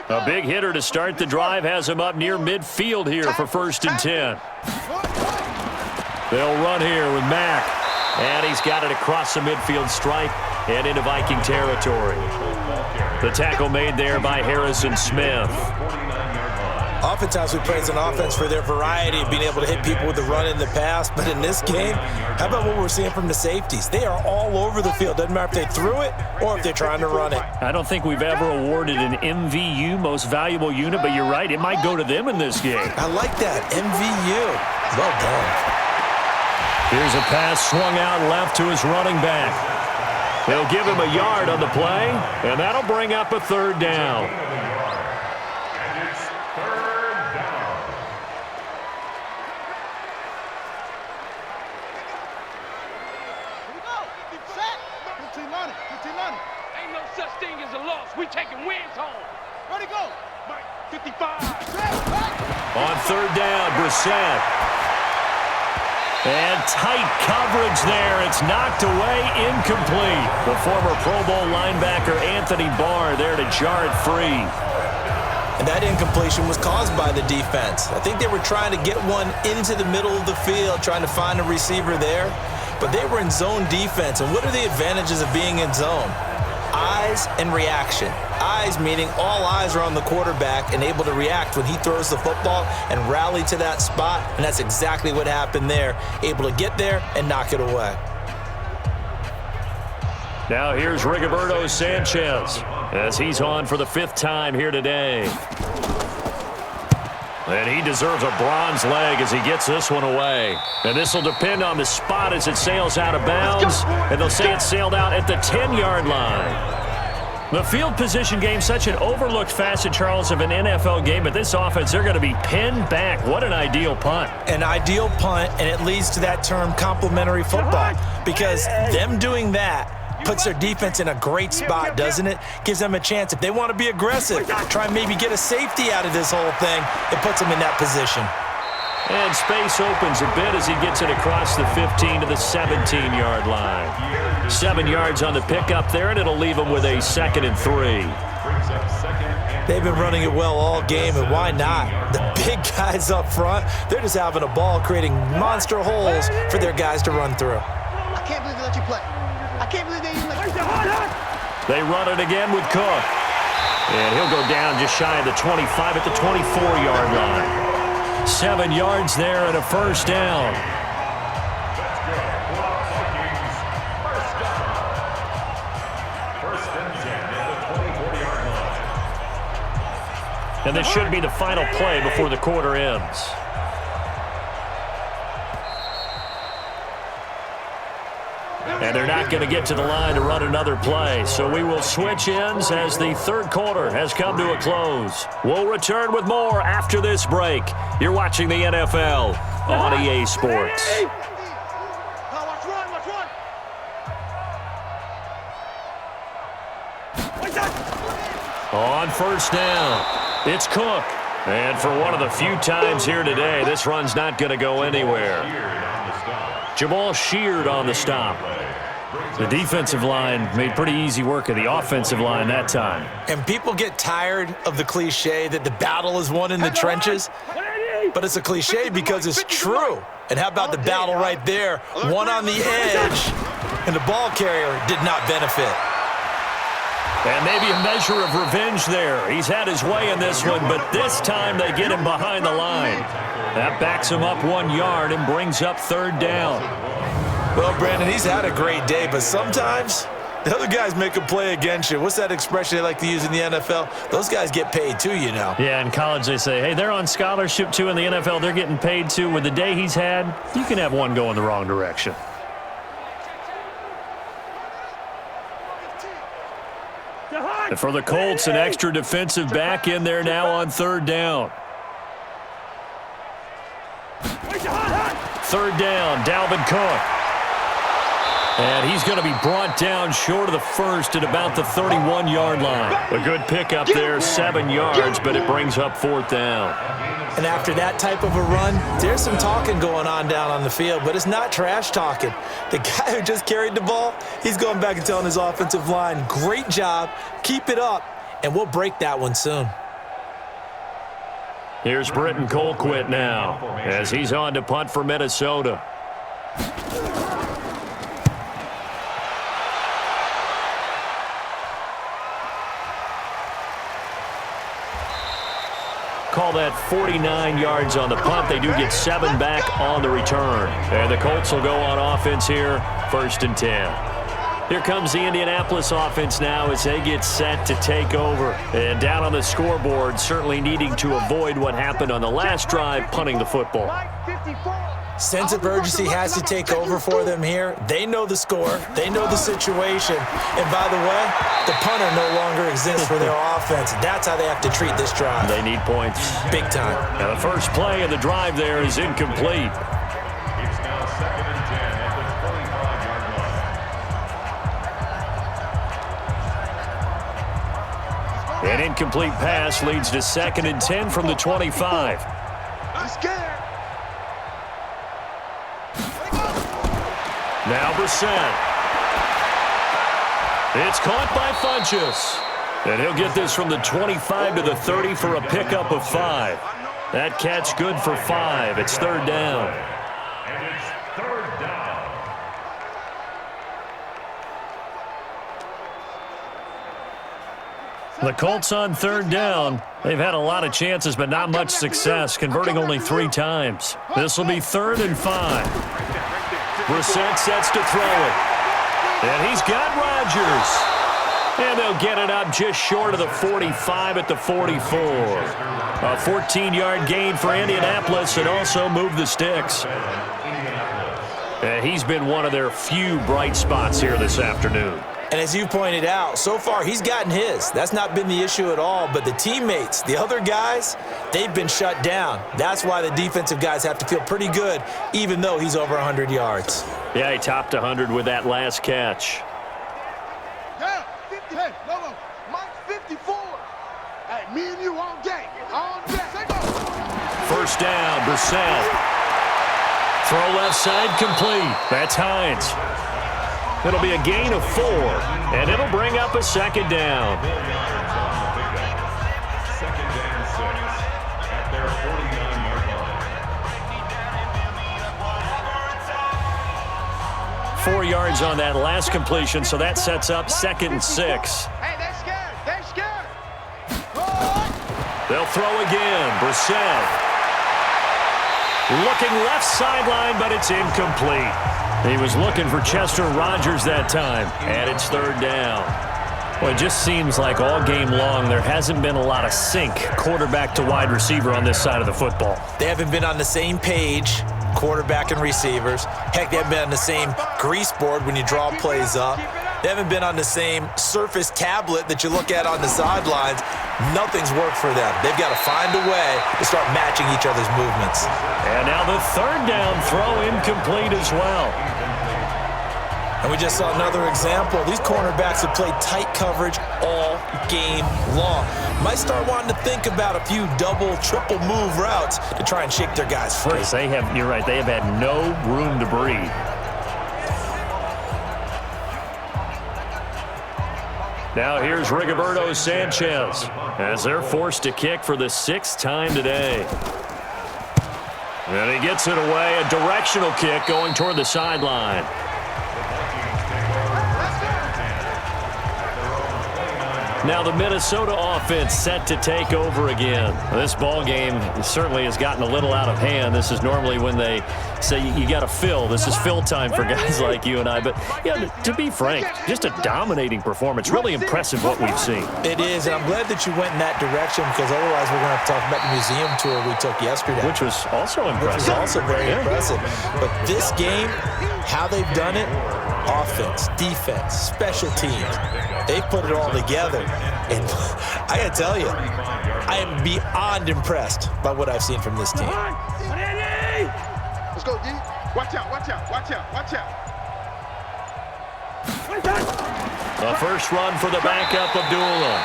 [SPEAKER 2] A big hitter to start the drive has him up near midfield here for 1st and 10. They'll run here with Mack. And he's got it across the midfield stripe and into Viking territory. The tackle made there by Harrison Smith.
[SPEAKER 3] Oftentimes we praise an offense for their variety of being able to hit people with the run and the pass, but in this game, how about what we're seeing from the safeties? They are all over the field. Doesn't matter if they threw it or if they're trying to run it.
[SPEAKER 2] I don't think we've ever awarded an MVU, most valuable unit, but you're right, it might go to them in this game.
[SPEAKER 3] I like that, MVU. Well done.
[SPEAKER 2] Here's a pass swung out left to his running back. They'll give him a yard on the play, and that'll bring up a third down.
[SPEAKER 4] Ain't no such thing as a loss. We taking wins home. Ready, go. 55.
[SPEAKER 2] On third down, Brissett. And tight coverage there. It's knocked away, incomplete. The former Pro Bowl linebacker Anthony Barr there to jar it free.
[SPEAKER 3] And that incompletion was caused by the defense. I think they were trying to get one into the middle of the field, trying to find a receiver there. But they were in zone defense. And what are the advantages of being in zone? Eyes and reaction. Eyes meaning all eyes are on the quarterback and able to react when he throws the football and rally to that spot. And that's exactly what happened there. Able to get there and knock it away.
[SPEAKER 2] Now here's Rigoberto Sanchez as he's on for the 5th time here today. And he deserves a bronze leg as he gets this one away. And this will depend on the spot as it sails out of bounds. And they'll say it sailed out at the 10-yard line. The field position game, such an overlooked facet, Charles, of an NFL game. But this offense, they're going to be pinned back. What an ideal punt.
[SPEAKER 3] An ideal punt, and it leads to that term complementary football. Because them doing that puts their defense in a great spot, doesn't it? Gives them a chance. If they want to be aggressive, try and maybe get a safety out of this whole thing, it puts them in that position.
[SPEAKER 2] And space opens a bit as he gets it across the 15 to the 17-yard line. 7 yards on the pickup there, and it'll leave him with a 2nd and 3.
[SPEAKER 3] They've been running it well all game, and why not? The big guys up front, they're just having a ball, creating monster holes for their guys to run through.
[SPEAKER 6] I can't believe they let you play. I can't believe they even let you play.
[SPEAKER 2] They run it again with Cook. And he'll go down just shy of the 25 at the 24-yard line. 7 yards there and a first down. And this should be the final play before the quarter ends. And they're not going to get to the line to run another play. So we will switch ends as the third quarter has come to a close. We'll return with more after this break. You're watching the NFL on EA Sports. On first down, it's Cook. And for one of the few times here today, this run's not going to go anywhere. Jamal Sheard on the stop. The defensive line made pretty easy work of the offensive line that time.
[SPEAKER 3] And people get tired of the cliche that the battle is won in the trenches, but it's a cliche because it's true. And how about the battle right there? One on the edge, and the ball carrier did not benefit.
[SPEAKER 2] And maybe a measure of revenge there. He's had his way in this one, but this time they get him behind the line. That backs him up 1 yard and brings up third down.
[SPEAKER 3] Well, Brandon, he's had a great day, but sometimes the other guys make a play against you. What's that expression they like to use in the NFL? Those guys get paid too, you know.
[SPEAKER 2] Yeah, in college they say, hey, they're on scholarship too. In the NFL, they're getting paid too. With the day he's had, you can have one go in the wrong direction. And for the Colts, an extra defensive back in there now on third down. Third down, Dalvin Cook. And he's going to be brought down short of the first at about the 31-yard line. A good pickup there, 7 yards, but it brings up fourth down.
[SPEAKER 3] And after that type of a run, there's some talking going on down on the field, but it's not trash talking. The guy who just carried the ball, he's going back and telling his offensive line, great job, keep it up, and we'll break that one soon.
[SPEAKER 2] Here's Britton Colquitt now as he's on to punt for Minnesota. call that 49 yards on the punt. They do get 7 back on the return. And the Colts will go on offense here, 1st and 10. Here comes the Indianapolis offense now as they get set to take over. And down on the scoreboard, certainly needing to avoid what happened on the last drive, punting the football.
[SPEAKER 3] Sense of urgency has to take over for them here. They know the score. They know the situation. And by the way, the punter no longer exists for their offense. That's how they have to treat this drive.
[SPEAKER 2] They need points.
[SPEAKER 3] Big time.
[SPEAKER 2] Now the first play of the drive there is incomplete.
[SPEAKER 5] It's now 2nd and 10 at the 25-yard line.
[SPEAKER 2] An incomplete pass leads to 2nd and 10 from the 25.
[SPEAKER 6] I'm scared.
[SPEAKER 2] Now Brissett. It's caught by Funchess. And he'll get this from the 25 to the 30 for a pickup of 5. That catch good for 5. It's 3rd down.
[SPEAKER 5] And it's 3rd down.
[SPEAKER 2] The Colts on 3rd down. They've had a lot of chances, but not much success, converting only 3 times. This will be 3rd and 5. Brissett sets to throw it. And he's got Rodgers. And they'll get it up just short of the 45 at the 44. A 14-yard gain for Indianapolis and also move the sticks. And he's been one of their few bright spots here this afternoon.
[SPEAKER 3] And as you pointed out, so far he's gotten his. That's not been the issue at all. But the teammates, the other guys, they've been shut down. That's why the defensive guys have to feel pretty good, even though he's over 100 yards.
[SPEAKER 2] Yeah, he topped 100 with that last catch.
[SPEAKER 6] Yeah, 50. Hey, no. Mike 54. Hey, me and you all day. All day. Take off.
[SPEAKER 2] 1st down, Brissett. Throw left side complete. That's Hines. It'll be a gain of 4, and it'll bring up a 2nd down.
[SPEAKER 5] 4 yards on the pickup. 2nd and 6 at their 49-yard line.
[SPEAKER 2] 4 yards on that last completion, so that sets up 2nd and 6.
[SPEAKER 6] Hey, they're scared. They're scared.
[SPEAKER 2] They'll throw again. Brissett. Looking left sideline, but it's incomplete. He was looking for Chester Rogers that time, and it's 3rd down. Well, it just seems like all game long there hasn't been a lot of sync quarterback to wide receiver on this side of the football.
[SPEAKER 3] They haven't been on the same page, quarterback and receivers. Heck, they haven't been on the same grease board when you draw plays up. They haven't been on the same Surface tablet that you look at on the sidelines. Nothing's worked for them. They've got to find a way to start matching each other's movements.
[SPEAKER 2] And now the 3rd down throw incomplete as well.
[SPEAKER 3] And we just saw another example. These cornerbacks have played tight coverage all game long. Might start wanting to think about a few double, triple move routes to try and shake their guys free.
[SPEAKER 2] They have, you're right, they have had no room to breathe. Now here's Rigoberto Sanchez as they're forced to kick for the 6th time today. And he gets it away, a directional kick going toward the sideline. Now the Minnesota offense set to take over again. This ball game certainly has gotten a little out of hand. This is normally when they say you got to fill. This is fill time for guys like you and I. But yeah, to be frank, just a dominating performance. Really impressive what we've seen.
[SPEAKER 3] It is, and I'm glad that you went in that direction because otherwise we're going to have to talk about the museum tour we took yesterday.
[SPEAKER 2] Which was also impressive.
[SPEAKER 3] Which was also very impressive. But this game, how they've done it, offense, defense, special teams, they've put it all together. And I got to tell you, I am beyond impressed by what I've seen from this team.
[SPEAKER 6] Let's go, D. Watch out, watch out, watch out, watch out.
[SPEAKER 2] A first run for the backup, Abdullah.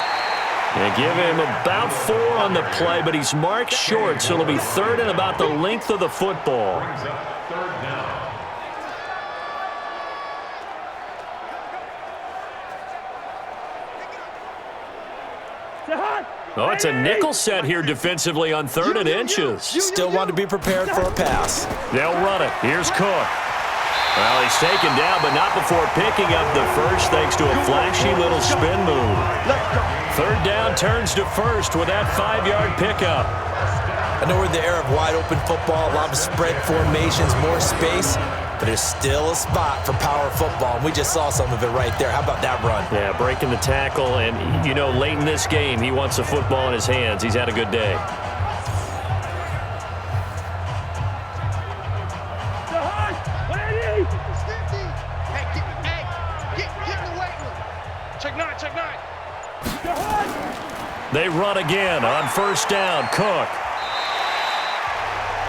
[SPEAKER 2] They give him about 4 on the play, but he's marked short, so it'll be 3rd and about the length of the football.
[SPEAKER 5] Brings up 3rd down.
[SPEAKER 2] Oh, it's a nickel set here defensively on 3rd and inches.
[SPEAKER 3] Still want to be prepared for a pass.
[SPEAKER 2] They'll run it. Here's Cook. Well, he's taken down, but not before picking up the first thanks to a flashy little spin move. Third down turns to first with that 5-yard pickup.
[SPEAKER 3] I know we're in the era of wide-open football, a lot of spread formations, more space, but there's still a spot for power football, and we just saw some of it right there. How about that run?
[SPEAKER 2] Yeah, breaking the tackle, and, you know, late in this game, he wants the football in his hands. He's had a good day. They run again on first down. Cook.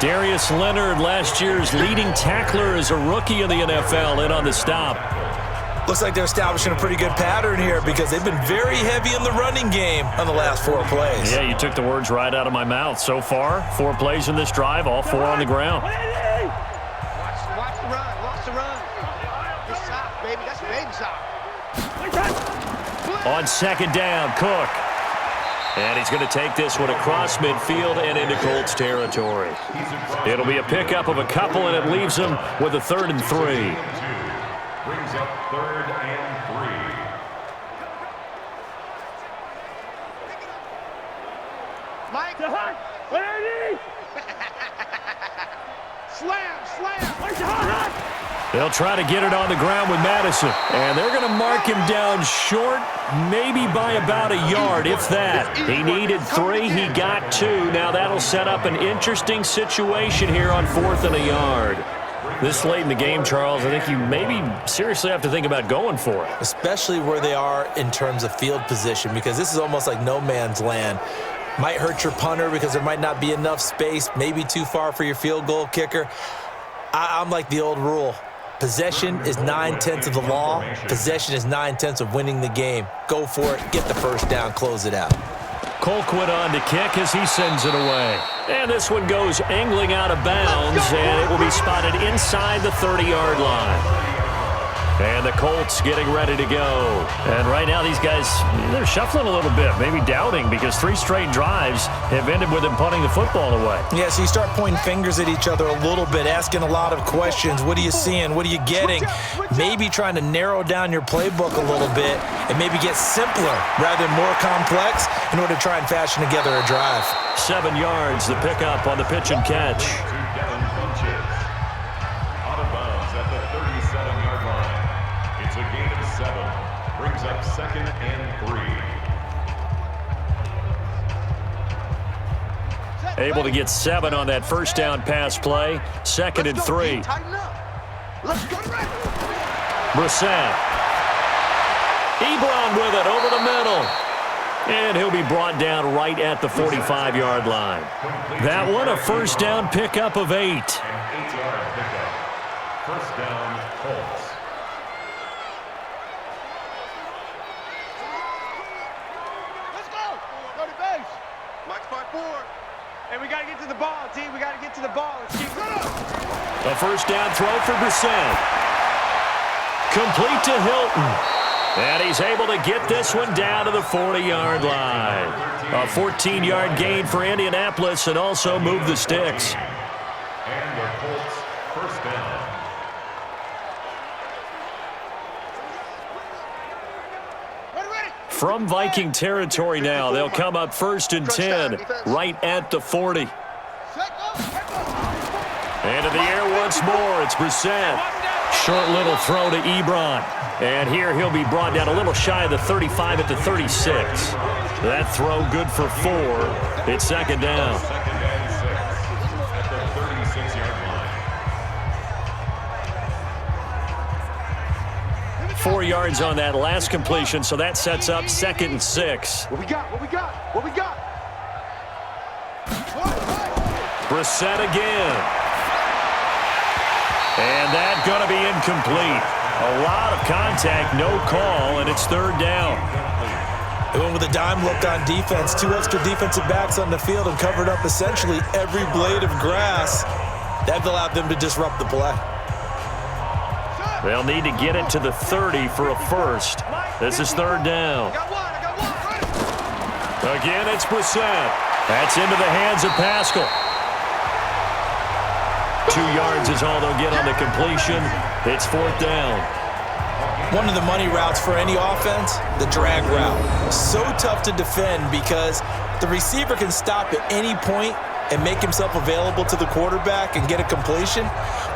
[SPEAKER 2] Darius Leonard, last year's leading tackler as a rookie in the NFL, in on the stop.
[SPEAKER 3] Looks like they're establishing a pretty good pattern here because they've been very heavy in the running game on the last 4 plays.
[SPEAKER 2] Yeah, you took the words right out of my mouth. So far, 4 plays in this drive, all 4 on the ground.
[SPEAKER 4] Watch the run. Watch the run. Good stop, baby. That's a baby stop.
[SPEAKER 2] On second down, Cook. And he's going to take this one across midfield and into Colts territory. It'll be a pickup of a couple, and it leaves them with a 3rd and 3.
[SPEAKER 5] Brings up 3rd and 3.
[SPEAKER 4] Mike. Slam.
[SPEAKER 2] They'll try to get it on the ground with Madison. And they're going to mark him down short, maybe by about a yard, if that. He needed 3. He got 2. Now that'll set up an interesting situation here on 4th and a yard. This late in the game, Charles, I think you maybe seriously have to think about going for it.
[SPEAKER 3] Especially where they are in terms of field position, because this is almost like no man's land. Might hurt your punter because there might not be enough space, maybe too far for your field goal kicker. I'm like the old rule. Possession is 9/10 of the law. Possession is 9/10 of winning the game. Go for it. Get the first down. Close it out.
[SPEAKER 2] Colquitt on to kick as he sends it away. And this one goes angling out of bounds, and it will be spotted inside the 30-yard line. And the Colts getting ready to go. And right now these guys, they're shuffling a little bit, maybe doubting, because 3 straight drives have ended with them punting the football away.
[SPEAKER 3] Yeah, so you start pointing fingers at each other a little bit, asking a lot of questions. What are you seeing? What are you getting? Maybe trying to narrow down your playbook a little bit and maybe get simpler rather than more complex in order to try and fashion together a drive.
[SPEAKER 2] 7 yards, the pickup on the pitch and catch.
[SPEAKER 5] Out of bounds at the 37-yard line. It's a gain of 7. Brings up 2nd and 3.
[SPEAKER 2] Able to get 7 on that first down pass play. 2nd and 3.
[SPEAKER 4] Let's go.
[SPEAKER 2] Brissett. Ebron with it over the middle. And he'll be brought down right at the 45-yard line. That one, a first down pickup of 8.
[SPEAKER 5] An 8-yard pickup. First down, Colts.
[SPEAKER 6] Let's go. Go to base.
[SPEAKER 4] Mike's 5-4. And we got to get to the ball, team. We got to get to the ball. Let's keep running.
[SPEAKER 2] A first down throw for Brissett. Complete to Hilton. And he's able to get this one down to the 40-yard line. A 14-yard gain for Indianapolis, and also move the sticks.
[SPEAKER 5] And the Colts first down.
[SPEAKER 2] From Viking territory now, they'll come up 1st and 10, right at the 40. And in the air once more, it's Brissett. Short little throw to Ebron. And here he'll be brought down a little shy of the 35 at the 36. That throw good for 4. It's 2nd down.
[SPEAKER 5] 2nd and 6 at the 36-yard line.
[SPEAKER 2] 4 yards on that last completion, so that sets up 2nd and 6.
[SPEAKER 4] What we got? What we got? What we got?
[SPEAKER 2] Brissett again. And that's going to be incomplete. A lot of contact, no call, and it's 3rd down.
[SPEAKER 3] They went with a dime look on defense. 2 extra defensive backs on the field and covered up essentially every blade of grass. That allowed them to disrupt the play.
[SPEAKER 2] They'll need to get it to the 30 for a first. This is 3rd down. Again, it's Brissett. That's into the hands of Pascal. 2 yards is all they'll get on the completion. It's 4th down.
[SPEAKER 3] One of the money routes for any offense, the drag route. So tough to defend because the receiver can stop at any point and make himself available to the quarterback and get a completion.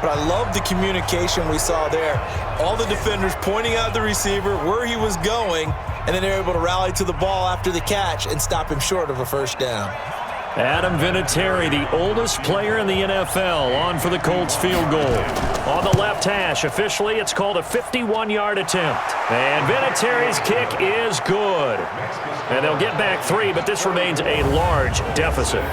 [SPEAKER 3] But I love the communication we saw there. All the defenders pointing out the receiver, where he was going, and then they're able to rally to the ball after the catch and stop him short of a first down.
[SPEAKER 2] Adam Vinatieri, the oldest player in the NFL, on for the Colts field goal. On the left hash, officially it's called a 51-yard attempt. And Vinatieri's kick is good. And they'll get back 3, but this remains a large deficit.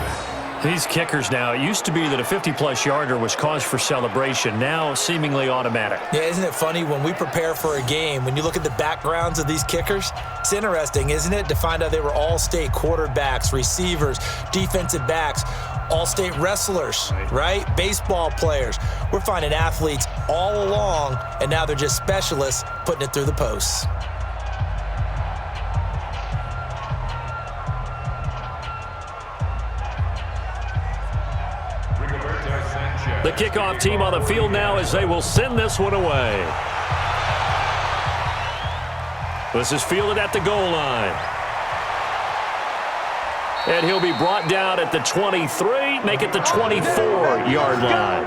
[SPEAKER 2] These kickers now, it used to be that a 50-plus yarder was cause for celebration, now seemingly automatic.
[SPEAKER 3] Yeah, isn't it funny when we prepare for a game, when you look at the backgrounds of these kickers, it's interesting, isn't it, to find out they were all-state quarterbacks, receivers, defensive backs, all-state wrestlers, right? Baseball players. We're finding athletes all along, and now they're just specialists putting it through the posts.
[SPEAKER 2] The kickoff team on the field now as they will send this one away. This is fielded at the goal line. And he'll be brought down at the 23, make it the 24-yard line.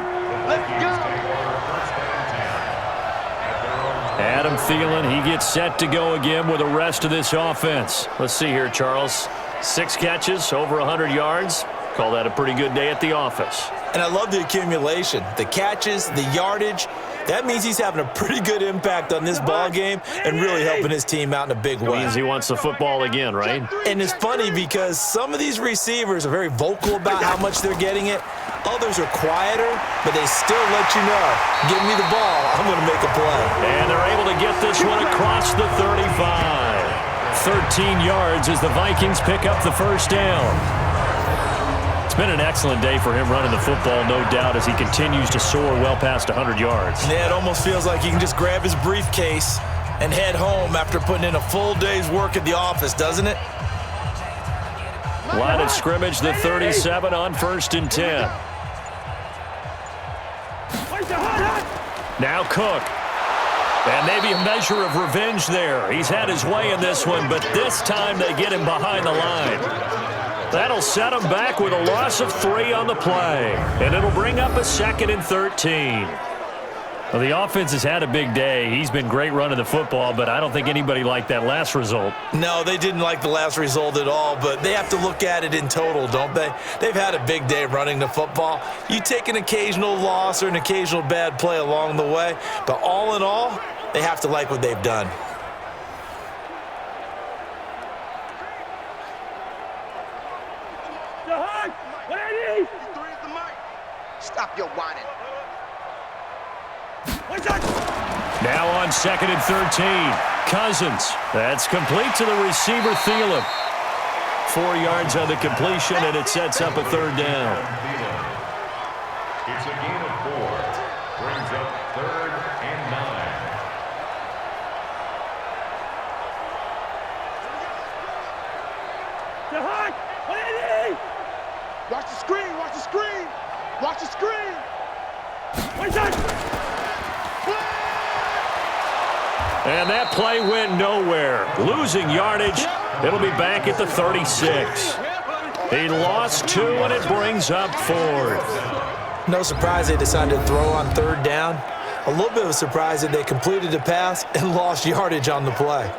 [SPEAKER 2] Adam Thielen, he gets set to go again with the rest of this offense. Let's see here, Charles. 6 catches, over 100 yards. Call that a pretty good day at the office.
[SPEAKER 3] And I love the accumulation, the catches, the yardage. That means he's having a pretty good impact on this ball game and really helping his team out in a big way.
[SPEAKER 2] Means he wants the football again, right?
[SPEAKER 3] And it's funny because some of these receivers are very vocal about how much they're getting it. Others are quieter, but they still let you know, give me the ball, I'm going to make a play.
[SPEAKER 2] And they're able to get this one across the 35. 13 yards as the Vikings pick up the first down. It's been an excellent day for him running the football, no doubt, as he continues to soar well past 100 yards.
[SPEAKER 3] Yeah, it almost feels like he can just grab his briefcase and head home after putting in a full day's work at the office, doesn't it?
[SPEAKER 2] Line of scrimmage, the 37 on 1st and 10. Now Cook. And maybe a measure of revenge there. He's had his way in this one, but this time they get him behind the line. That'll set him back with a loss of 3 on the play. And it'll bring up a 2nd and 13. Well, the offense has had a big day. He's been great running the football, but I don't think anybody liked that last result.
[SPEAKER 3] No, they didn't like the last result at all, but they have to look at it in total, don't they? They've had a big day running the football. You take an occasional loss or an occasional bad play along the way, but all in all, they have to like what they've done.
[SPEAKER 4] Stop your whining.
[SPEAKER 2] Now on 2nd and 13. Cousins. That's complete to the receiver, Thielen. 4 yards on the completion, and it sets up a 3rd down.
[SPEAKER 5] It's a gain of 4. Brings up 3rd and 9.
[SPEAKER 6] Watch the screen, watch the screen. Watch the screen.
[SPEAKER 2] And that play went nowhere. Losing yardage. It'll be back at the 36. He lost 2, and it brings up 4th.
[SPEAKER 3] No surprise they decided to throw on 3rd down. A little bit of a surprise that they completed the pass and lost yardage on the play.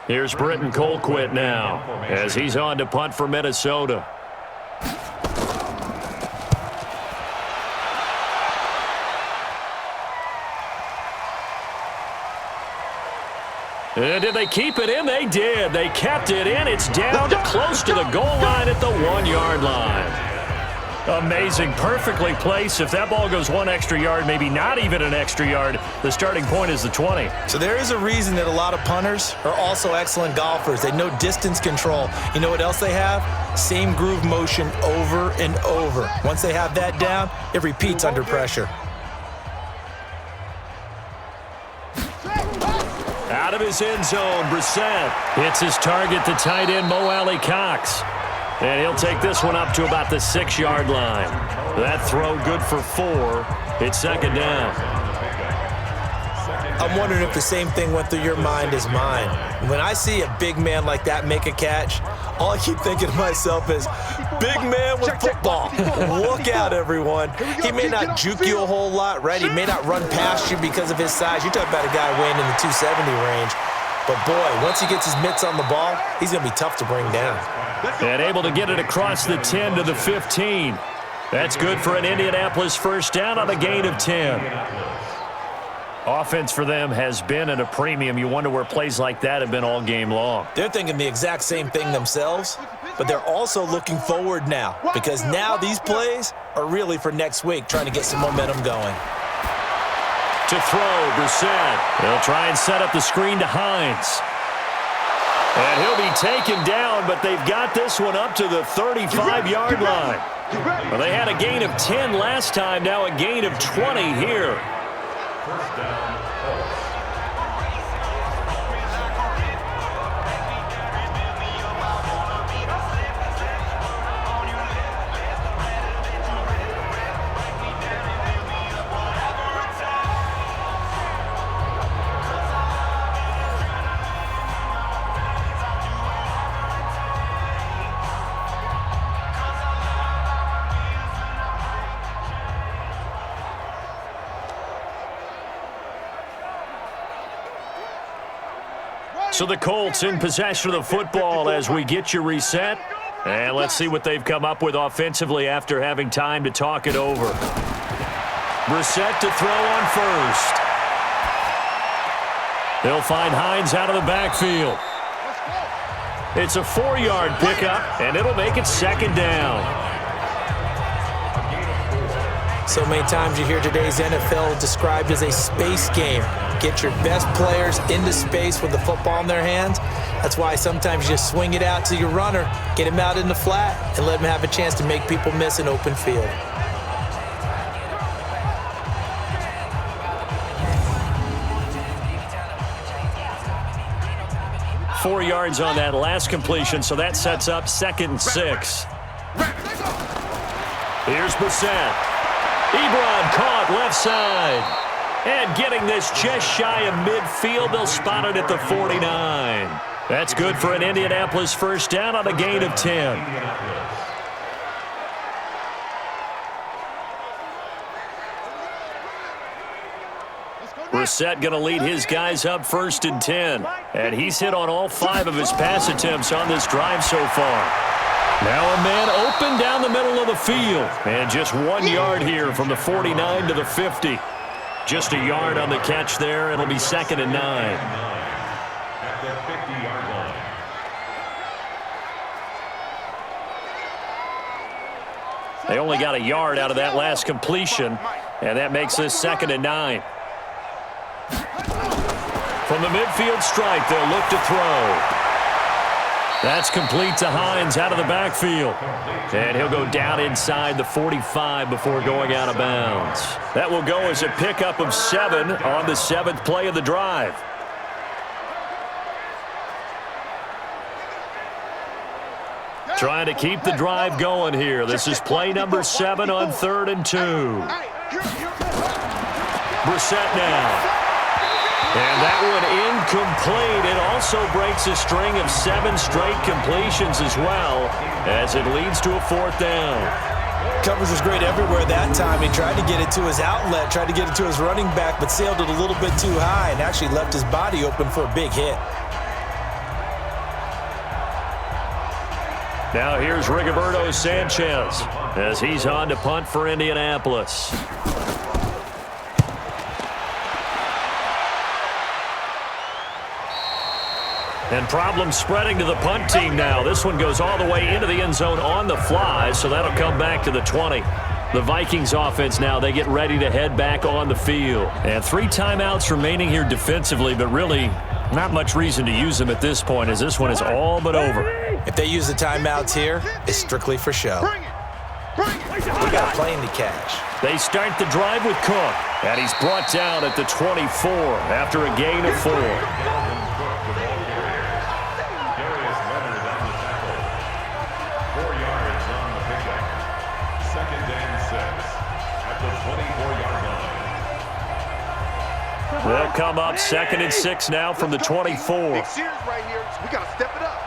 [SPEAKER 2] Here's Britton Colquitt now as he's on to punt for Minnesota. And did they keep it in? They did. They kept it in. It's down close to the goal line at the 1-yard line. Amazing. Perfectly placed. If that ball goes 1 extra yard, maybe not even an extra yard, the starting point is the 20.
[SPEAKER 3] So there is a reason that a lot of punters are also excellent golfers. They know distance control. You know what else they have? Same groove motion over and over. Once they have that down, it repeats under pressure.
[SPEAKER 2] Out of his end zone, Brissett hits his target, the tight end, Mo Alley Cox. And he'll take this one up to about the 6-yard line. That throw good for 4. It's second down.
[SPEAKER 3] I'm wondering if the same thing went through your mind as mine. When I see a big man like that make a catch, all I keep thinking to myself is, big man with football. Look out, everyone. He may not juke you a whole lot, right? He may not run past you because of his size. You're talking about a guy weighing in the 270 range. But, boy, once he gets his mitts on the ball, he's going to be tough to bring down.
[SPEAKER 2] And able to get it across the 10 to the 15. That's good for an Indianapolis first down on a gain of 10. Offense for them has been at a premium. You wonder where plays like that have been all game long.
[SPEAKER 3] They're thinking the exact same thing themselves, but they're also looking forward now because now these plays are really for next week, trying to get some momentum going.
[SPEAKER 2] To throw, Brissett. They'll try and set up the screen to Hines. And he'll be taken down, but they've got this one up to the 35-yard line. Well, they had a gain of 10 last time, now a gain of 20 here.
[SPEAKER 5] First down, Colts.
[SPEAKER 2] So the Colts in possession of the football as we get you reset. And let's see what they've come up with offensively after having time to talk it over. Brissett to throw on first. They'll find Hines out of the backfield. It's a 4-yard pickup, and it'll make it second down.
[SPEAKER 3] So many times you hear today's NFL described as a space game. Get your best players into space with the football in their hands. That's why sometimes you just swing it out to your runner, get him out in the flat, and let him have a chance to make people miss an open field.
[SPEAKER 2] Four yards on that last completion, so that sets up 2nd and 6. Here's Brissett. Ebron caught left side. And getting this just shy of midfield, they'll spot it at the 49. That's good for an Indianapolis first down on a gain of 10. Brissett going to lead his guys up 1st and 10. And he's hit on all 5 of his pass attempts on this drive so far. Now a man open down the middle of the field. And just 1 yard here from the 49 to the 50. Just a yard on the catch there. It'll be 2nd and 9.
[SPEAKER 5] At the 50-yard line.
[SPEAKER 2] They only got a yard out of that last completion, and that makes this 2nd and 9. From the midfield stripe, they'll look to throw. That's complete to Hines out of the backfield. And he'll go down inside the 45 before going out of bounds. That will go as a pickup of 7 on the 7th play of the drive. Trying to keep the drive going here. This is play number 7 on 3rd and 2. Brissett now. And that one incomplete. It also breaks a string of 7 straight completions as well as it leads to a 4th down.
[SPEAKER 3] Coverage was great everywhere that time. He tried to get it to his outlet, tried to get it to his running back, but sailed it a little bit too high and actually left his body open for a big hit.
[SPEAKER 2] Now here's Rigoberto Sanchez as he's on to punt for Indianapolis. And problems spreading to the punt team now. This one goes all the way into the end zone on the fly, so that'll come back to the 20. The Vikings offense now, they get ready to head back on the field. And 3 timeouts remaining here defensively, but really not much reason to use them at this point as this one is all but over.
[SPEAKER 3] If they use the timeouts here, it's strictly for show. We got a plane to catch.
[SPEAKER 2] They start the drive with Cook, and he's brought down at the 24 after a gain of 4. come up 2nd and 6 now from the 24.
[SPEAKER 7] Big series right here. We got to step it up.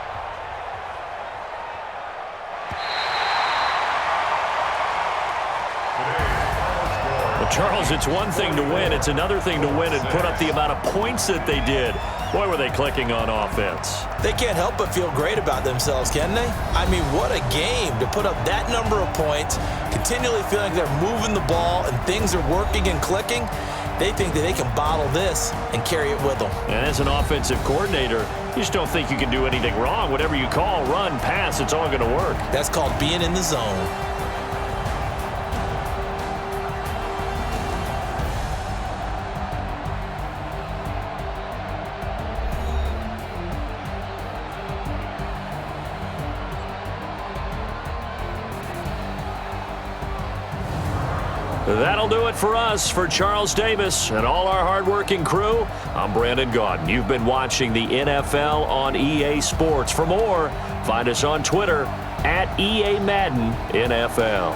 [SPEAKER 2] Well, Charles, it's one thing to win. It's another thing to win and put up the amount of points that they did. Boy, were they clicking on offense.
[SPEAKER 3] They can't help but feel great about themselves, can they? I mean, what a game to put up that number of points, continually feeling they're moving the ball and things are working and clicking. They think that they can bottle this and carry it with them.
[SPEAKER 2] And as an offensive coordinator, you just don't think you can do anything wrong. Whatever you call, run, pass, it's all going to work.
[SPEAKER 3] That's called being in the zone.
[SPEAKER 2] That'll do it for us. For Charles Davis and all our hardworking crew, I'm Brandon Gaudin. You've been watching the NFL on EA Sports. For more, find us on Twitter at EA Madden NFL.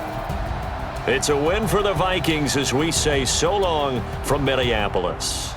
[SPEAKER 2] It's a win for the Vikings as we say so long from Minneapolis.